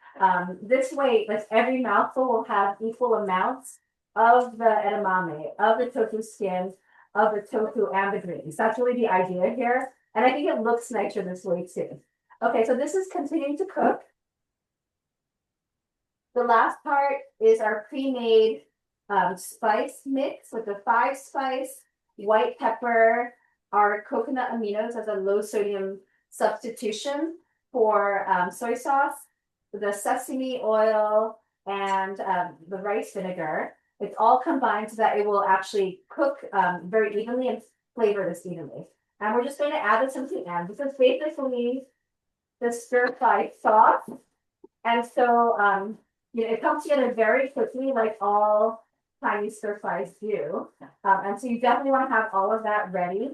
This way, like every mouthful will have equal amounts of the edamame, of the tofu skin, of the tofu and the greens. That's really the idea here. And I think it looks nicer this way too. Okay, so this is continuing to cook. The last part is our pre-made spice mix with the 5 spice, white pepper, our coconut aminos as a low sodium substitution for soy sauce, the sesame oil, and the rice vinegar. It's all combined so that it will actually cook very evenly and flavor this evenly. And we're just going to add this into the end. This is basically the stir-fry sauce. And so, it comes together very quickly, like all Chinese stir fries do. And so you definitely want to have all of that ready.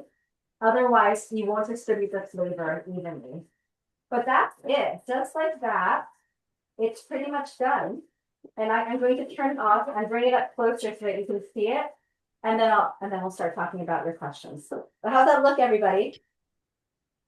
Otherwise, you won't distribute the flavor evenly. But that's it. Just like that, it's pretty much done. And I'm going to turn it off and bring it up closer so that you can see it. And then we'll start talking about your questions. So how's that look, everybody?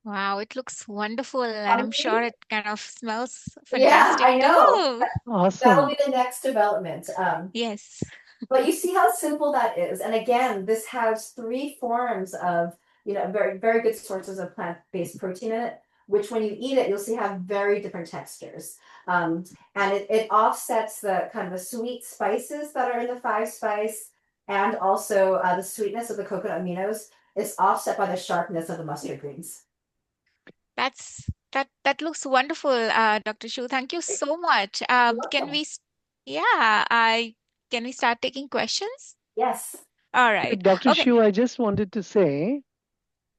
Wow, it looks wonderful, and I'm sure it kind of smells Yeah, fantastic I know. too. That will Awesome. be the next development. Yes. But you see how simple that is. And again, this has 3 forms of, very, very good sources of plant-based protein in it, which when you eat it, you'll see have very different textures. And it offsets the kind of the sweet spices that are in the 5 spice and also the sweetness of the coconut aminos is offset by the sharpness of the mustard greens. That looks wonderful, Dr. Shu. Thank you so much. Can we, can we start taking questions? Yes. All right. Dr. Okay. Shiue, I just wanted to say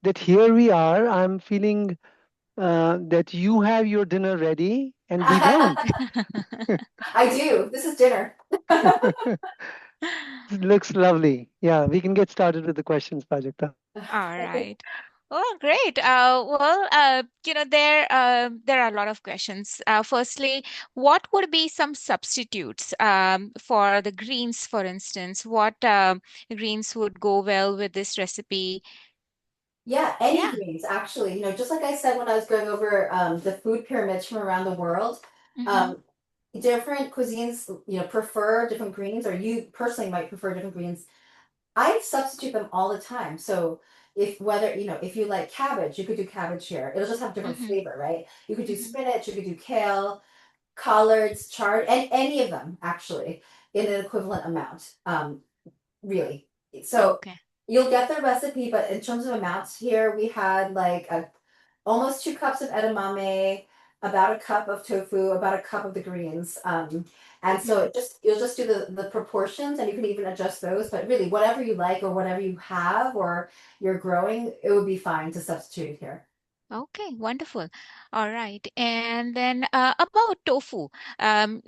that here we are. I'm feeling that you have your dinner ready and we don't. I do. This is dinner. It looks lovely. Yeah, we can get started with the questions, Prajakta. All right. Oh, great. There are a lot of questions. Firstly, what would be some substitutes for the greens, for instance? What greens would go well with this recipe? Yeah, any Yeah. greens, actually. Just like I said when I was going over the food pyramids from around the world, Mm-hmm. different cuisines, prefer different greens, or you personally might prefer different greens. I substitute them all the time. So if you like cabbage, you could do cabbage here. It'll just have different Mm-hmm. flavor, right? You could do Mm-hmm. spinach, you could do kale, collards, chard, and any of them actually in an equivalent amount. Really. So Okay. you'll get the recipe, but in terms of amounts here, we had like almost 2 cups of edamame, about a cup of tofu, about a cup of the greens. And so you'll just do the proportions and you can even adjust those, but really whatever you like or whatever you have or you're growing, it would be fine to substitute here. Okay, wonderful. All right. And then about tofu.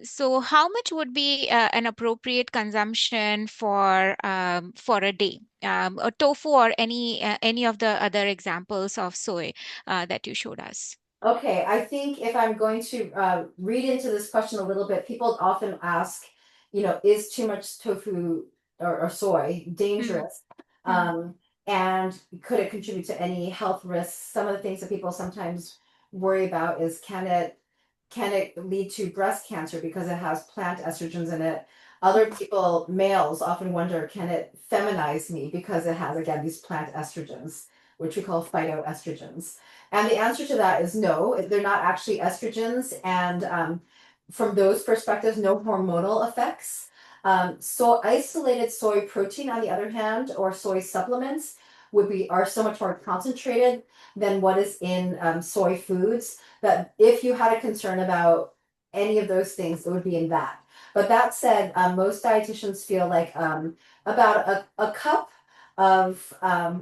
So how much would be an appropriate consumption for a day? A tofu or any of the other examples of soy that you showed us. Okay, I think if I'm going to read into this question a little bit, people often ask, is too much tofu or soy dangerous? Mm-hmm. And could it contribute to any health risks? Some of the things that people sometimes worry about is can it lead to breast cancer because it has plant estrogens in it? Other people, males, often wonder, can it feminize me because it has, again, these plant estrogens, which we call phytoestrogens? And the answer to that is no, they're not actually estrogens. And from those perspectives, no hormonal effects. So isolated soy protein, on the other hand, or soy supplements are so much more concentrated than what is in soy foods, that if you had a concern about any of those things, it would be in that. But that said, most dietitians feel like about a cup of,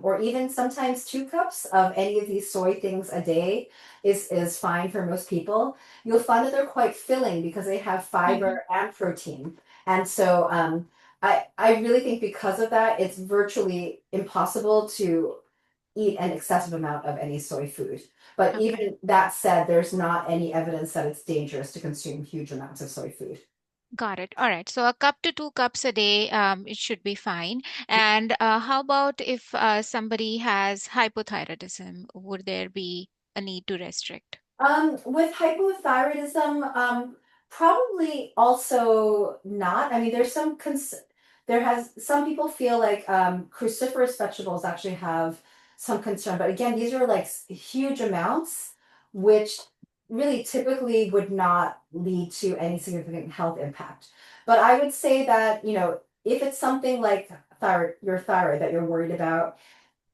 or even sometimes 2 cups of any of these soy things a day is fine for most people. You'll find that they're quite filling because they have fiber and protein. And so I really think because of that, it's virtually impossible to eat an excessive amount of any soy food. But Okay. even that said, there's not any evidence that it's dangerous to consume huge amounts of soy food. Got it. All right. So a cup to 2 cups a day, it should be fine. And how about if somebody has hypothyroidism? Would there be a need to restrict? With hypothyroidism, probably also not. I mean, some people feel like cruciferous vegetables actually have some concern, but again, these are like huge amounts, which really typically would not lead to any significant health impact. But I would say that, if it's something like your thyroid that you're worried about,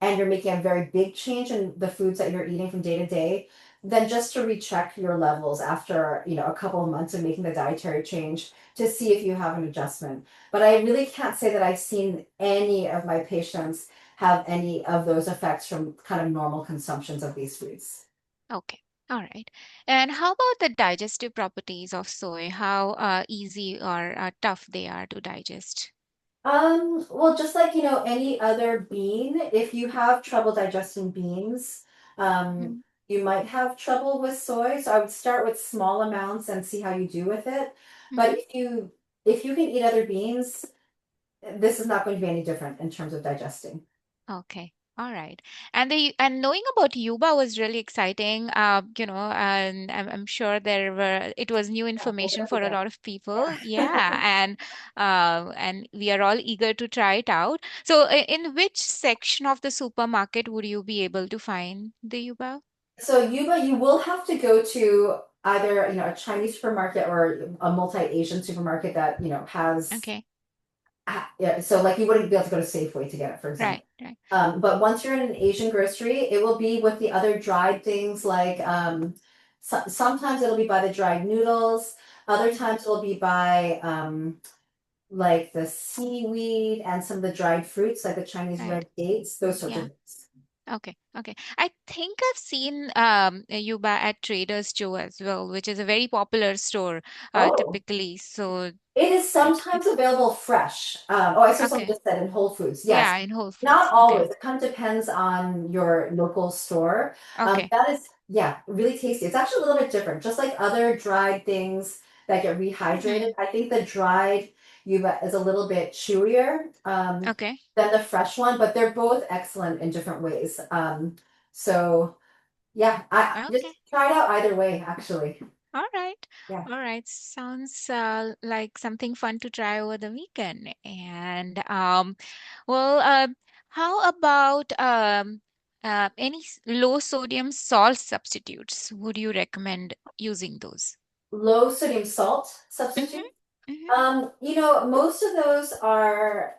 and you're making a very big change in the foods that you're eating from day to day, then just to recheck your levels after, a couple of months of making the dietary change to see if you have an adjustment. But I really can't say that I've seen any of my patients have any of those effects from kind of normal consumptions of these foods. Okay. All right. And how about the digestive properties of soy? How easy or tough they are to digest? Well, just like, any other bean, if you have trouble digesting beans, um, Mm-hmm. you might have trouble with soy. So I would start with small amounts and see how you do with it. Mm-hmm. But if you can eat other beans, this is not going to be any different in terms of digesting. Okay. All right. And knowing about yuba was really exciting. And I'm sure it was new information for a lot of people. Yeah. And we are all eager to try it out. So in which section of the supermarket would you be able to find the yuba? So yuba, you will have to go to either, a Chinese supermarket or a multi-Asian supermarket that, has Okay. yeah, so like you wouldn't be able to go to Safeway to get it, for Right, example. right. But once you're in an Asian grocery, it will be with the other dried things like sometimes it'll be by the dried noodles, other times it'll be by like the seaweed and some of the dried fruits like the Chinese Right. red dates, those sorts of Yeah. things. Okay, okay. I think I've seen Yuba at Trader's Joe as well, which is a very popular store Oh. typically. So It is it sometimes available fresh. I saw someone okay. just said in Whole Foods. Yes, Yeah, in Whole not Foods. Okay. always. It kind of depends on your local store. Okay. That is, yeah, really tasty. It's actually a little bit different. Just like other dried things that get rehydrated, Hmm. I think the dried yuba is a little bit chewier Okay. than the fresh one, but they're both excellent in different ways. So yeah, I just Okay. try it out either way, actually. All right. Yeah. All right. Sounds like something fun to try over the weekend. And well, how about any low sodium salt substitutes? Would you recommend using those? Low sodium salt Mm-hmm. substitute. Mm-hmm. Most of those are,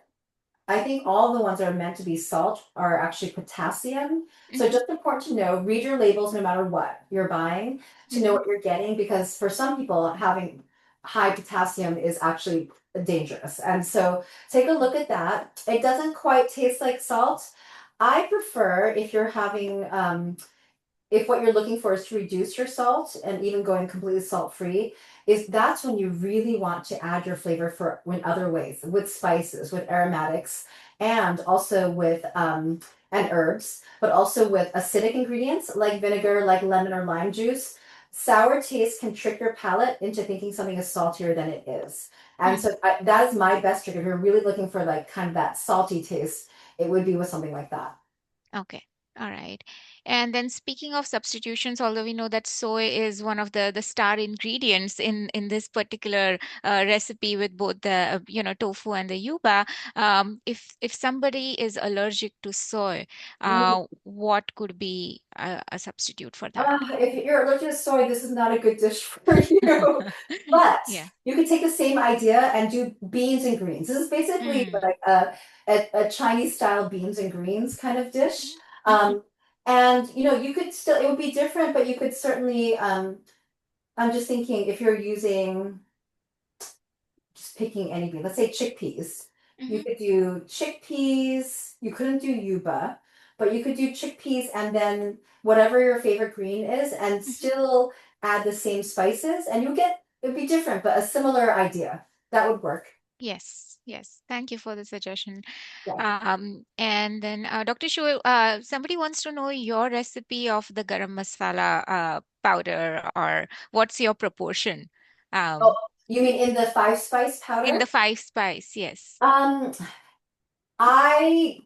I think all the ones that are meant to be salt are actually potassium. So Mm-hmm. just important to know, read your labels no matter what you're buying to know Mm-hmm. what you're getting, because for some people, having high potassium is actually dangerous. And so take a look at that. It doesn't quite taste like salt. I prefer if you're having if what you're looking for is to reduce your salt and even going completely salt free, is that's when you really want to add your flavor for in other ways, with spices, with aromatics, and also with and herbs, but also with acidic ingredients like vinegar, like lemon or lime juice. Sour taste can trick your palate into thinking something is saltier than it is. And so that is my best trick. If you're really looking for like kind of that salty taste, it would be with something like that. Okay. All right. And then speaking of substitutions, although we know that soy is one of the star ingredients in this particular recipe with both the tofu and the yuba, if somebody is allergic to soy, what could be a substitute for that? If you're allergic to soy, this is not a good dish for you. But Yeah. you could take the same idea and do beans and greens. This is basically Mm. like a Chinese style beans and greens kind of dish. Mhm. And you could still, it would be different, but you could certainly, I'm just thinking if you're using, just picking any bean, let's say chickpeas. You Mhm. could do chickpeas, you couldn't do yuba, but you could do chickpeas and then whatever your favorite green is and Mhm. still add the same spices and it'd be different, but a similar idea. That would work. Yes, yes. Thank you for the suggestion. Yeah. And then Dr. Shiue, somebody wants to know your recipe of the garam masala powder, or what's your proportion Oh, um, you mean in the five spice in the powder? 5 spice? Yes. Um, I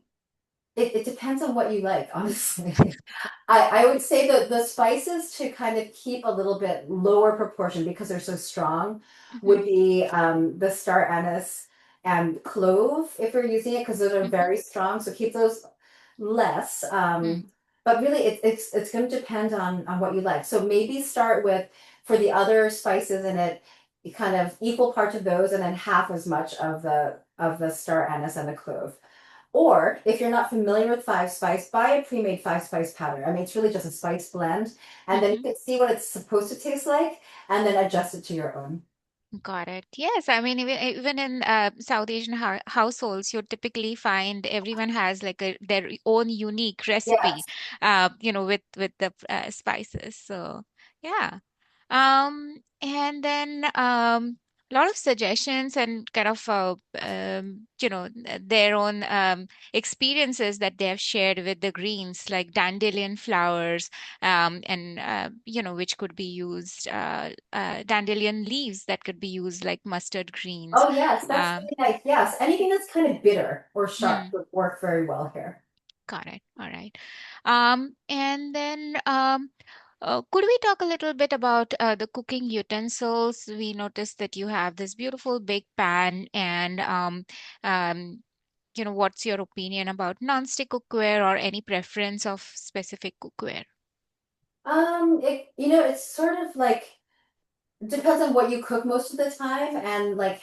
it depends on what you like, honestly. I would say that the spices to kind of keep a little bit lower proportion because they're so strong Mhm. would be the star anise and clove if you're using it because those are Mhm. very strong. So keep those less. Mm. But really, it's going to depend on what you like. So maybe start with for the other spices in it, kind of equal parts of those, and then half as much of the star anise and the clove. Or if you're not familiar with five spice, buy a pre-made five spice powder. I mean, it's really just a spice blend, and then you Mhm. can see what it's supposed to taste like, and then adjust it to your own. Got it. Yes, I mean even in South Asian households, you typically find everyone has like their own unique recipe, Yes. with the spices. So yeah. And then a lot of suggestions and kind of their own experiences that they have shared with the greens, like dandelion flowers, and which could be used, dandelion leaves that could be used like mustard greens. Oh, yes, that's Um, really nice. Yes, anything that's kind of bitter or sharp mm, would work very well here. got it. All right. And then could we talk a little bit about the cooking utensils? We noticed that you have this beautiful big pan, and um, what's your opinion about non-stick cookware or any preference of specific cookware? It's sort of like depends on what you cook most of the time and like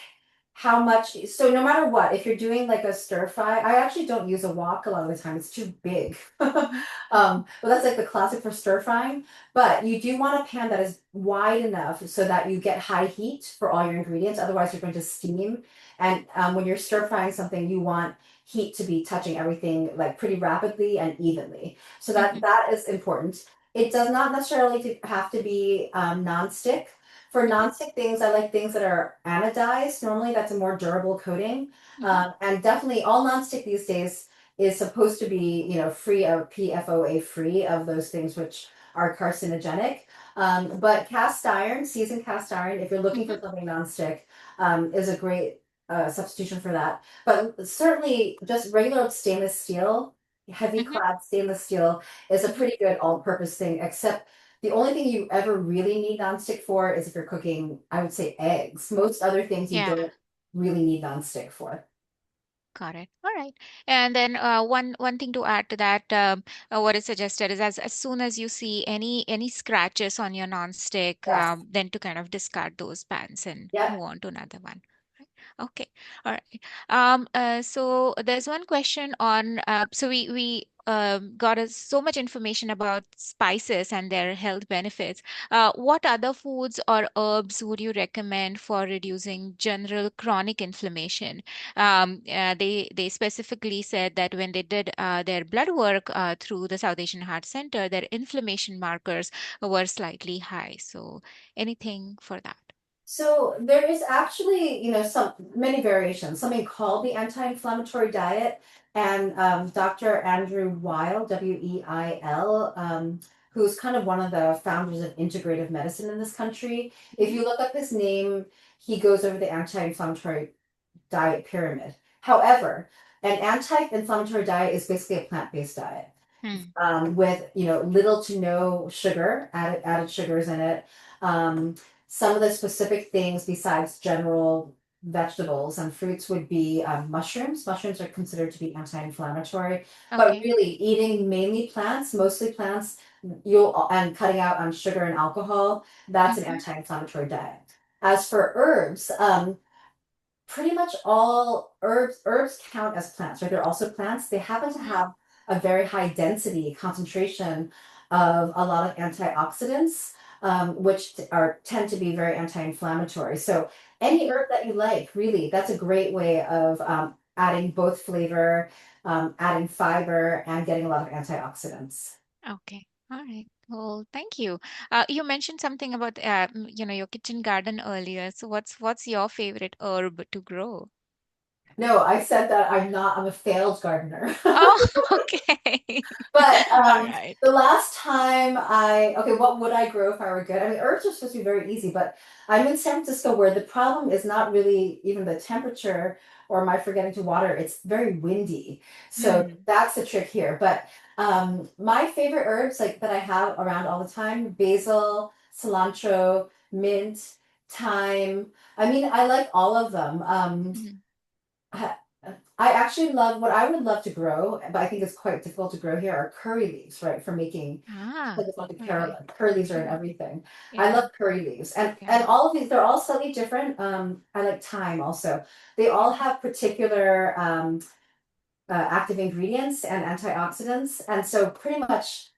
how much. So no matter what, if you're doing like a stir fry, I actually don't use a wok a lot of the time. It's too big. Mhm. But that's like the classic for stir frying. But you do want a pan that is wide enough so that you get high heat for all your ingredients. Otherwise, you're going to steam. And when you're stir frying something, you want heat to be touching everything like pretty rapidly and evenly. So that Mhm. that is important. It does not necessarily have to be non-stick. For Mhm. nonstick things, I like things that are anodized. Normally, that's a more durable coating. Mhm. And definitely, all nonstick these days is supposed to be, free of PFOA, free of those things which are carcinogenic. But cast iron, seasoned cast iron, if you're looking for Mhm. something nonstick, is a great substitution for that. But certainly, just regular stainless steel, heavy Mhm. clad stainless steel is a Mhm. pretty good all-purpose thing, except the only thing you ever really need nonstick for is if you're cooking, I would say eggs. Most other things you Yeah. don't really need nonstick for. Got it. All right. And then one thing to add to that, what is suggested is as soon as you see any scratches on your nonstick, Yes. then to kind of discard those pans and Yep. move on to another one. Okay. All right. So there's one question on, so we got so much information about spices and their health benefits. What other foods or herbs would you recommend for reducing general chronic inflammation? They specifically said that when they did their blood work through the South Asian Heart Center, their inflammation markers were slightly high. So anything for that? So there is actually, some many variations. Something called the anti-inflammatory diet, and Dr. Andrew Weil, Weil, who's kind of one of the founders of integrative medicine in this country. If Mhm. you look up his name, he goes over the anti-inflammatory diet pyramid. However, an anti-inflammatory diet is basically a plant-based diet. Hmm. with little to no sugar, added sugars in it. Um, some of the specific things besides general vegetables and fruits would be mushrooms. Mushrooms are considered to be anti-inflammatory, but Okay. really eating mainly plants, mostly plants, and cutting out on sugar and alcohol, that's an Mm-hmm. anti-inflammatory diet. As for herbs, pretty much all herbs count as plants, right? They're also plants. They happen to Mm-hmm. have a very high density concentration of a lot of antioxidants, which tend to be very anti-inflammatory. So any Mm-hmm. herb that you like, really, that's a great way of adding both flavor, adding fiber, and getting a lot of antioxidants. Okay. All right. Well, thank you. You mentioned something about your kitchen garden earlier. So what's your favorite herb to grow? No, I said that I'm a failed gardener. Oh, okay. But All right. the last time okay, what would I grow if I were good? I mean, herbs are supposed to be very easy, but I'm in San Francisco where the problem is not really even the temperature or my forgetting to water. It's very windy. So Hmm. that's the trick here. But my favorite herbs like that I have around all the time, basil, cilantro, mint, thyme. I mean, I like all of them. Hmm. I I actually love what I would love to grow, but I think it's quite difficult to grow here are curry leaves, right? For making Ah, like it's like a all right. caramel. Curry leaves are in Hmm. everything. I Yeah. love curry leaves. And Okay. all of these, they're all slightly different. I like thyme also. They all Hmm. have particular active ingredients and antioxidants. And so pretty much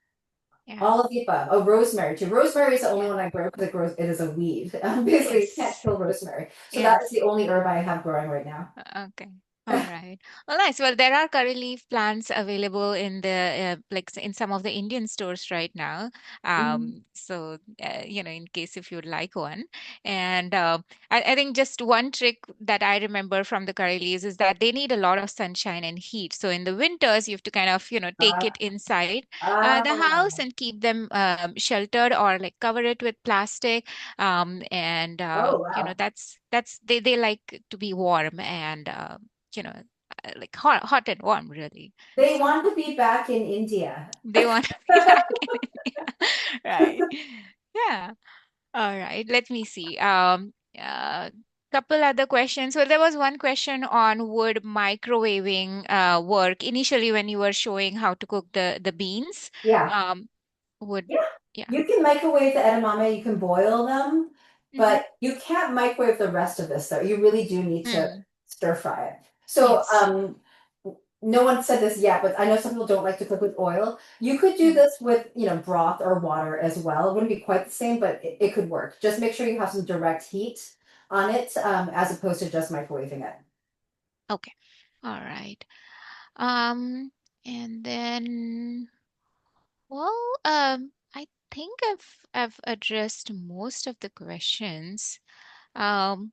Yeah. all of the above. Oh, rosemary too. Rosemary is the only Yeah. one I grow because it is a weed. Basically, you can't Yes. kill rosemary. So that is Yes. the only herb I have growing right now. Okay. All right. Well, nice. Well, there are curry leaf plants available in the in some of the Indian stores right now. Mhm. In case if you'd like one. And I think just one trick that I remember from the curry leaves is that they need a lot of sunshine and heat. So in the winters, you have to kind of, take Uh, it inside the house ah. and keep them sheltered or like cover it with plastic. And Oh, wow. that's they like to be warm and you know like hot and warm really. They So want to be back in India. they want to be back in India, right? Yeah. All right. Let me see. Couple other questions. Well, there was one question on would microwaving work initially when you were showing how to cook the beans. Yeah. Um, would Yeah. yeah. You can microwave the edamame, you can boil them, Mm-hmm. but you can't microwave the rest of this though. You really do need to Mm, stir fry it. So, yes. no one said this yet, but I know some people don't like to cook with oil. You could do Mm, this with, broth or water as well. It wouldn't be quite the same, but it could work. Just make sure you have some direct heat on it, as opposed to just microwaving it. okay. All right. Um, and then, I think I've addressed most of the questions. Um,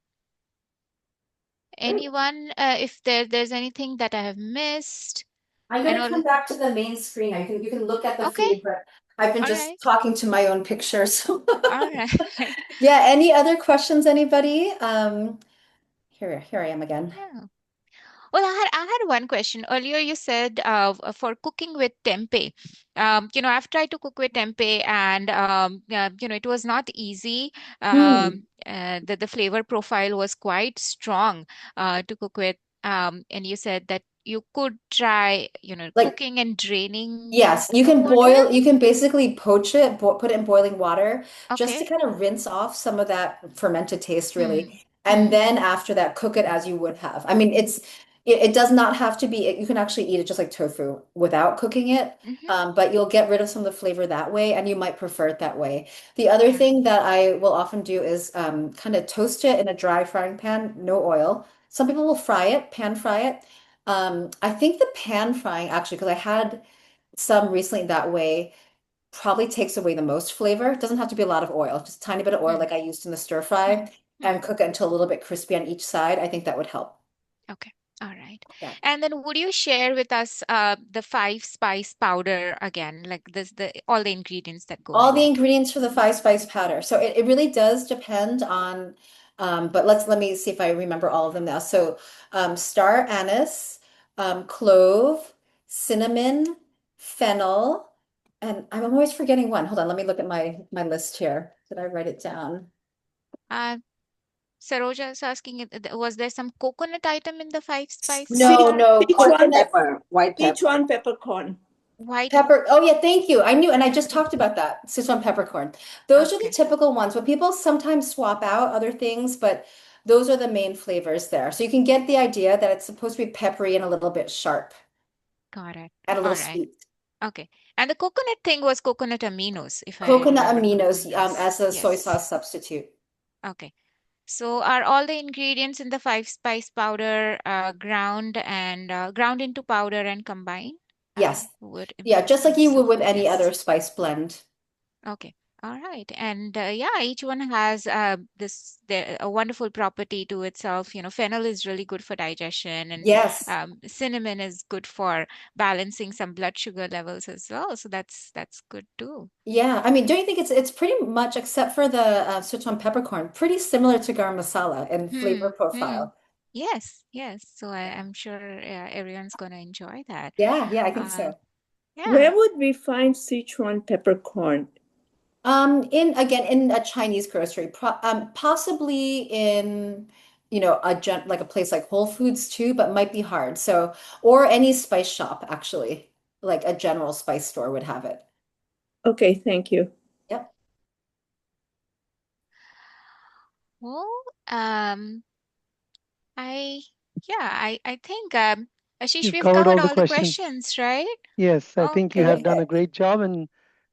Great. anyone, if there's anything that I have missed, I'm I going to know. come back to the main screen. You can look at the Okay, feed, but I've been all just right, talking to my own pictures. all right. Yeah, any other questions, anybody? Here I am again. Yeah. Well, I had one question. Earlier you said for cooking with tempeh. I've tried to cook with tempeh and it was not easy. Hmm. The flavor profile was quite strong to cook with. And you said that you could try, Like, cooking and draining yes, you the can water. boil, you can basically poach it, put it in boiling water just to Okay. kind of rinse off some of that fermented taste, Hmm. really. And Hmm. then after that, cook it as you would have. I mean, it does not have to be, you can actually eat it just like tofu without cooking it. Hmm. But you'll get rid of some of the flavor that way, and you might prefer it that way. The other Yeah. thing that I will often do is kind of toast it in a dry frying pan, no oil. Some people will fry it, pan fry it. I think the pan frying actually, because I had some recently that way probably takes away the most flavor. It doesn't have to be a lot of oil, just a tiny bit of oil Hmm. like I used in the stir Hmm. fry Hmm. and cook it until a little bit crispy on each side. I think that would help. Okay. All right. Yeah. And then would you share with us the five spice powder again, like the all the ingredients that go All in the it? ingredients for the five spice powder. So it really does depend on, but let me see if I remember all of them now. So star anise, clove, cinnamon, fennel, and I'm always forgetting one. Hold on, let me look at my list here. Did I write it down? Uh, Saroja is asking, was there some coconut item in the five spice No, powder? no, Sichuan coconut, pepper, White pepper. Sichuan peppercorn. White. pepper. Oh yeah, thank you. I knew, and I just talked about that. Sichuan peppercorn. Those are the Okay. typical ones, but people sometimes swap out other things, but those are the main flavors there. So you can get the idea that it's supposed to be peppery and a little bit sharp Got it. and a All little right. sweet. Okay. And the coconut thing was coconut aminos, if I Coconut remember aminos, correctly. Yes. as a soy Yes. sauce substitute. Okay. So are all the ingredients in the five spice powder ground into powder and combined? Yes. Would Yeah, just like improve. you would So with any yes. other spice blend. Okay. All right. And yeah, each one has a wonderful property to itself. You know, fennel is really good for digestion, and Yes. cinnamon is good for balancing some blood sugar levels as well. So that's good too. Yeah, I mean, don't you think it's pretty much, except for the Sichuan peppercorn, pretty similar to garam masala in flavor Hmm. profile? Yes, yes. So Yeah, I'm sure everyone's gonna enjoy that. yeah, I think Uh, so. yeah. Where would we find Sichuan peppercorn? In a Chinese grocery, possibly in, like a place like Whole Foods too, but might be hard. So, or any spice shop actually, like a general spice store would have it. Okay, thank you. Yep. Well, I yeah, I think Ashish, You've we've covered covered all the all the questions. questions, right? Yes, I think you Okay. have done a great job. And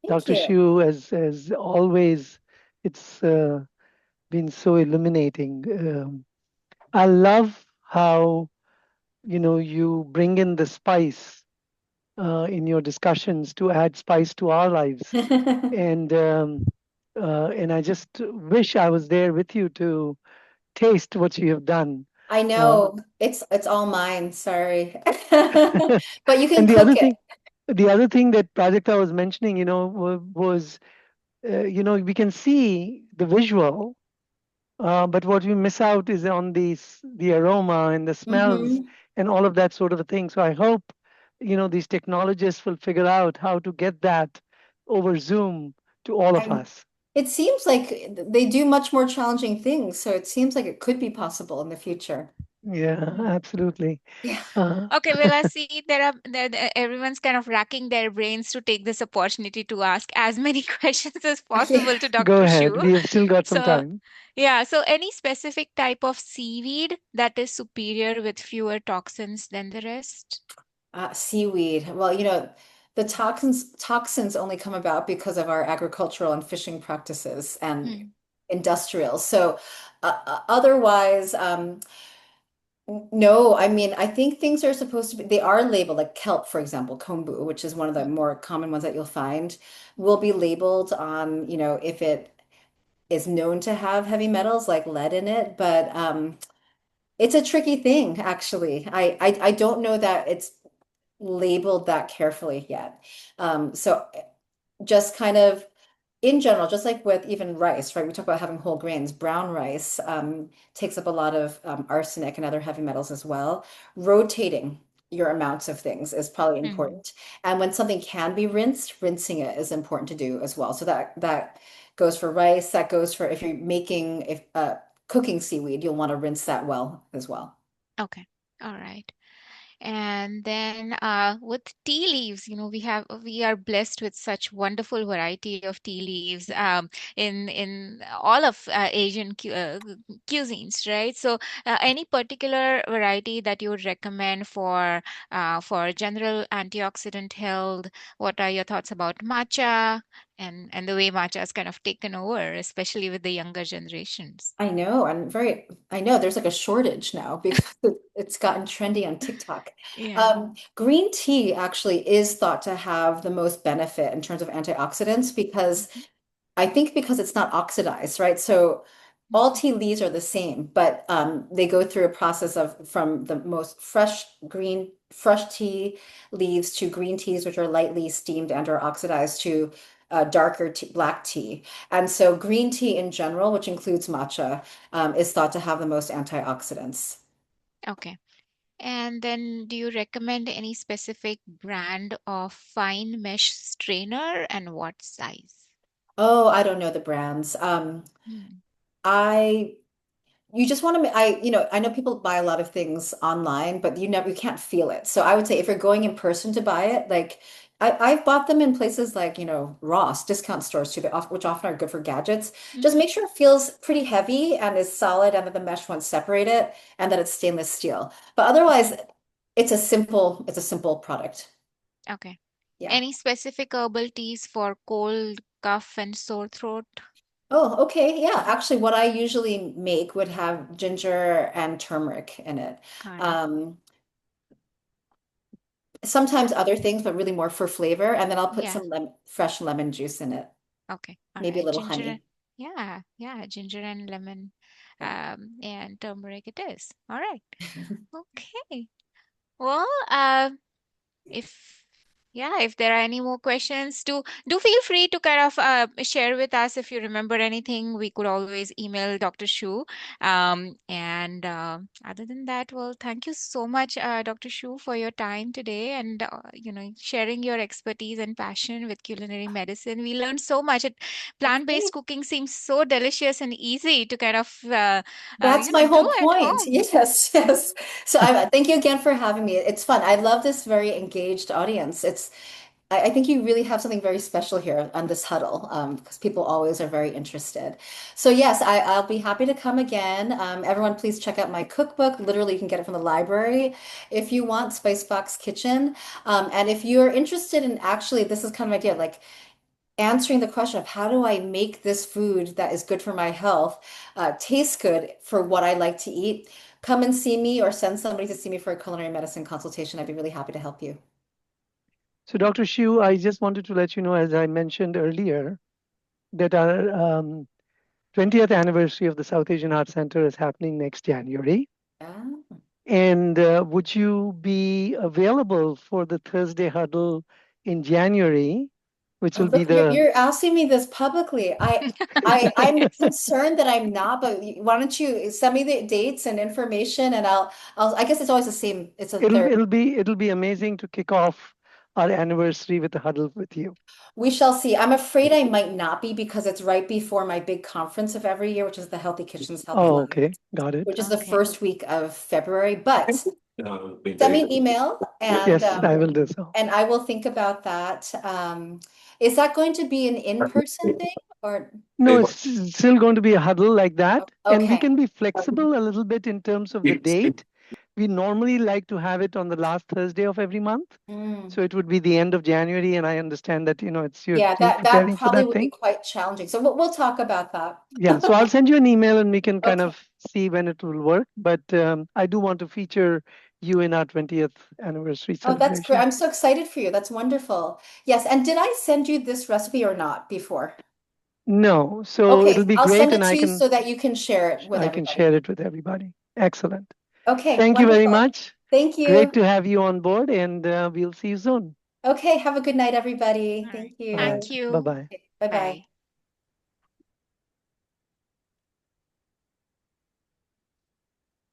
Thank Dr. you. Shiue, as always, it's been so illuminating. I love how, you bring in the spice in your discussions to add spice to our lives. And I just wish I was there with you to taste what you have done. I Uh, know it's all mine. Sorry. But you can and cook it. the other thing that Prajakta was mentioning, was, we can see the visual, but what we miss out is on the aroma and the smells Hmm. and all of that sort of a thing. So I hope, these technologists will figure out how to get that over Zoom to all of us. It seems like they do much more challenging things, so it seems like it could be possible in the future. Yeah, absolutely. Yeah. Okay, well, I see everyone's kind of racking their brains to take this opportunity to ask as many questions as Yeah. possible to Go Dr. ahead. Shu. We have still got some So, time. yeah, so any specific type of seaweed that is superior with fewer toxins than the rest? Seaweed. Well, the toxins only come about because of our agricultural and fishing practices and Hmm. industrial. So, otherwise, no, I mean, I think things are supposed to be, they are labeled like kelp, for example, kombu, which is one of the more common ones that you'll find, will be labeled on, if it is known to have heavy metals like lead in it. But it's a tricky thing, actually. I don't know that it's labeled that carefully yet. So just kind of in general, just like with even rice, right? We talk about having whole grains. Brown rice takes up a lot of arsenic and other heavy metals as well. Rotating your amounts of things is probably Hmm. important. And when something can be rinsed, rinsing it is important to do as well. So that goes for rice. That goes for if you're making if cooking seaweed, you'll want to rinse that well as well. Okay, all right. And then with tea leaves, we are blessed with such wonderful variety of tea leaves in all of Asian cuisines, right? So any particular variety that you would recommend for general antioxidant health? What are your thoughts about matcha and the way matcha has kind of taken over, especially with the younger generations? I know there's like a shortage now because it's gotten trendy on TikTok. Yeah. Green tea actually is thought to have the most benefit in terms of antioxidants because it's not oxidized, right? So all tea leaves are the same, but they go through a process of from the most fresh tea leaves to green teas, which are lightly steamed and or oxidized to darker tea, black tea. And so green tea in general, which includes matcha, is thought to have the most antioxidants. Okay. And then do you recommend any specific brand of fine mesh strainer and what size? Oh, I don't know the brands. Hmm. I you just want to I know people buy a lot of things online, but you can't feel it. So I would say if you're going in person to buy it, like I've bought them in places like, Ross, discount stores too, which often are good for gadgets. Just Mhm. make sure it feels pretty heavy and is solid and that the mesh won't separate it and that it's stainless steel. But otherwise, Okay. it's a simple product. Okay. Yeah. Any specific herbal teas for cold, cough, and sore throat? Oh, okay. Yeah. Actually, what I usually make would have ginger and turmeric in it. Got it. Um, Sometimes other things, but really more for flavor. And then I'll put Yeah. some fresh lemon juice in it, Okay. All maybe a right. little Ginger. honey. Yeah. Yeah. Ginger and lemon, Yeah. and turmeric it is. All right. Okay. Well, if if there are any more questions, do feel free to kind of share with us if you remember anything. We could always email Dr. Shu. And other than that, well, thank you so much, Dr. Shu, for your time today and sharing your expertise and passion with culinary medicine. We learned so much. Plant-based Okay. cooking seems so delicious and easy to kind of That's my do whole at point. home. Yes, yes. So thank you again for having me. It's fun. I love this very engaged audience. I think you really have something very special here on this huddle, because people always are very interested. So yes, I'll be happy to come again. Everyone, please check out my cookbook. Literally, you can get it from the library if you want, Spice Box Kitchen. And if you're interested in actually, this is kind of idea, like answering the question of how do I make this food that is good for my health, taste good for what I like to eat, come and see me or send somebody to see me for a culinary medicine consultation. I'd be really happy to help you. So, Dr. Shiu, I just wanted to let you know, as I mentioned earlier, that our 20th anniversary of the South Asian Art Center is happening next January. Ah. And would you be available for the Thursday huddle in January, which Oh, will be look, you're asking me this publicly. I'm concerned that I'm not, but why don't you send me the dates and information and I guess it's always the same. It's a third. it'll be amazing to kick off our anniversary with the huddle with you. We shall see. I'm afraid I might not be because it's right before my big conference of every year, which is the Healthy Kitchens, Healthy Oh, Lives, okay, got it. which is the Okay. first week of February. But send me an email Yes, I will do so. and I will think about that. Is that going to be an in-person thing or? No, it's still going to be a huddle like that. And we Okay. can be flexible a little bit in terms of the date. We normally like to have it on the last Thursday of every month. Mm. So it would be the end of January. And I understand that, you're Yeah, that preparing for probably that would be thing. quite challenging. So we'll talk about that. Yeah, so I'll send you an email and we can kind Okay. of see when it will work. But I do want to feature you in our 20th anniversary Oh, that's great. celebration. I'm so excited for you. That's wonderful. Yes, and did I send you this recipe or not before? No, so it'll Okay, be I'll great send and it to you so that you can share it with I can everybody. share it with everybody. Excellent. Okay, Thank you very wonderful. much. Thank Great you. to have you on board, and we'll see you soon. Okay, have a good night, everybody. All right. Thank All right. you. Thank you. Bye-bye. Bye-bye. Bye.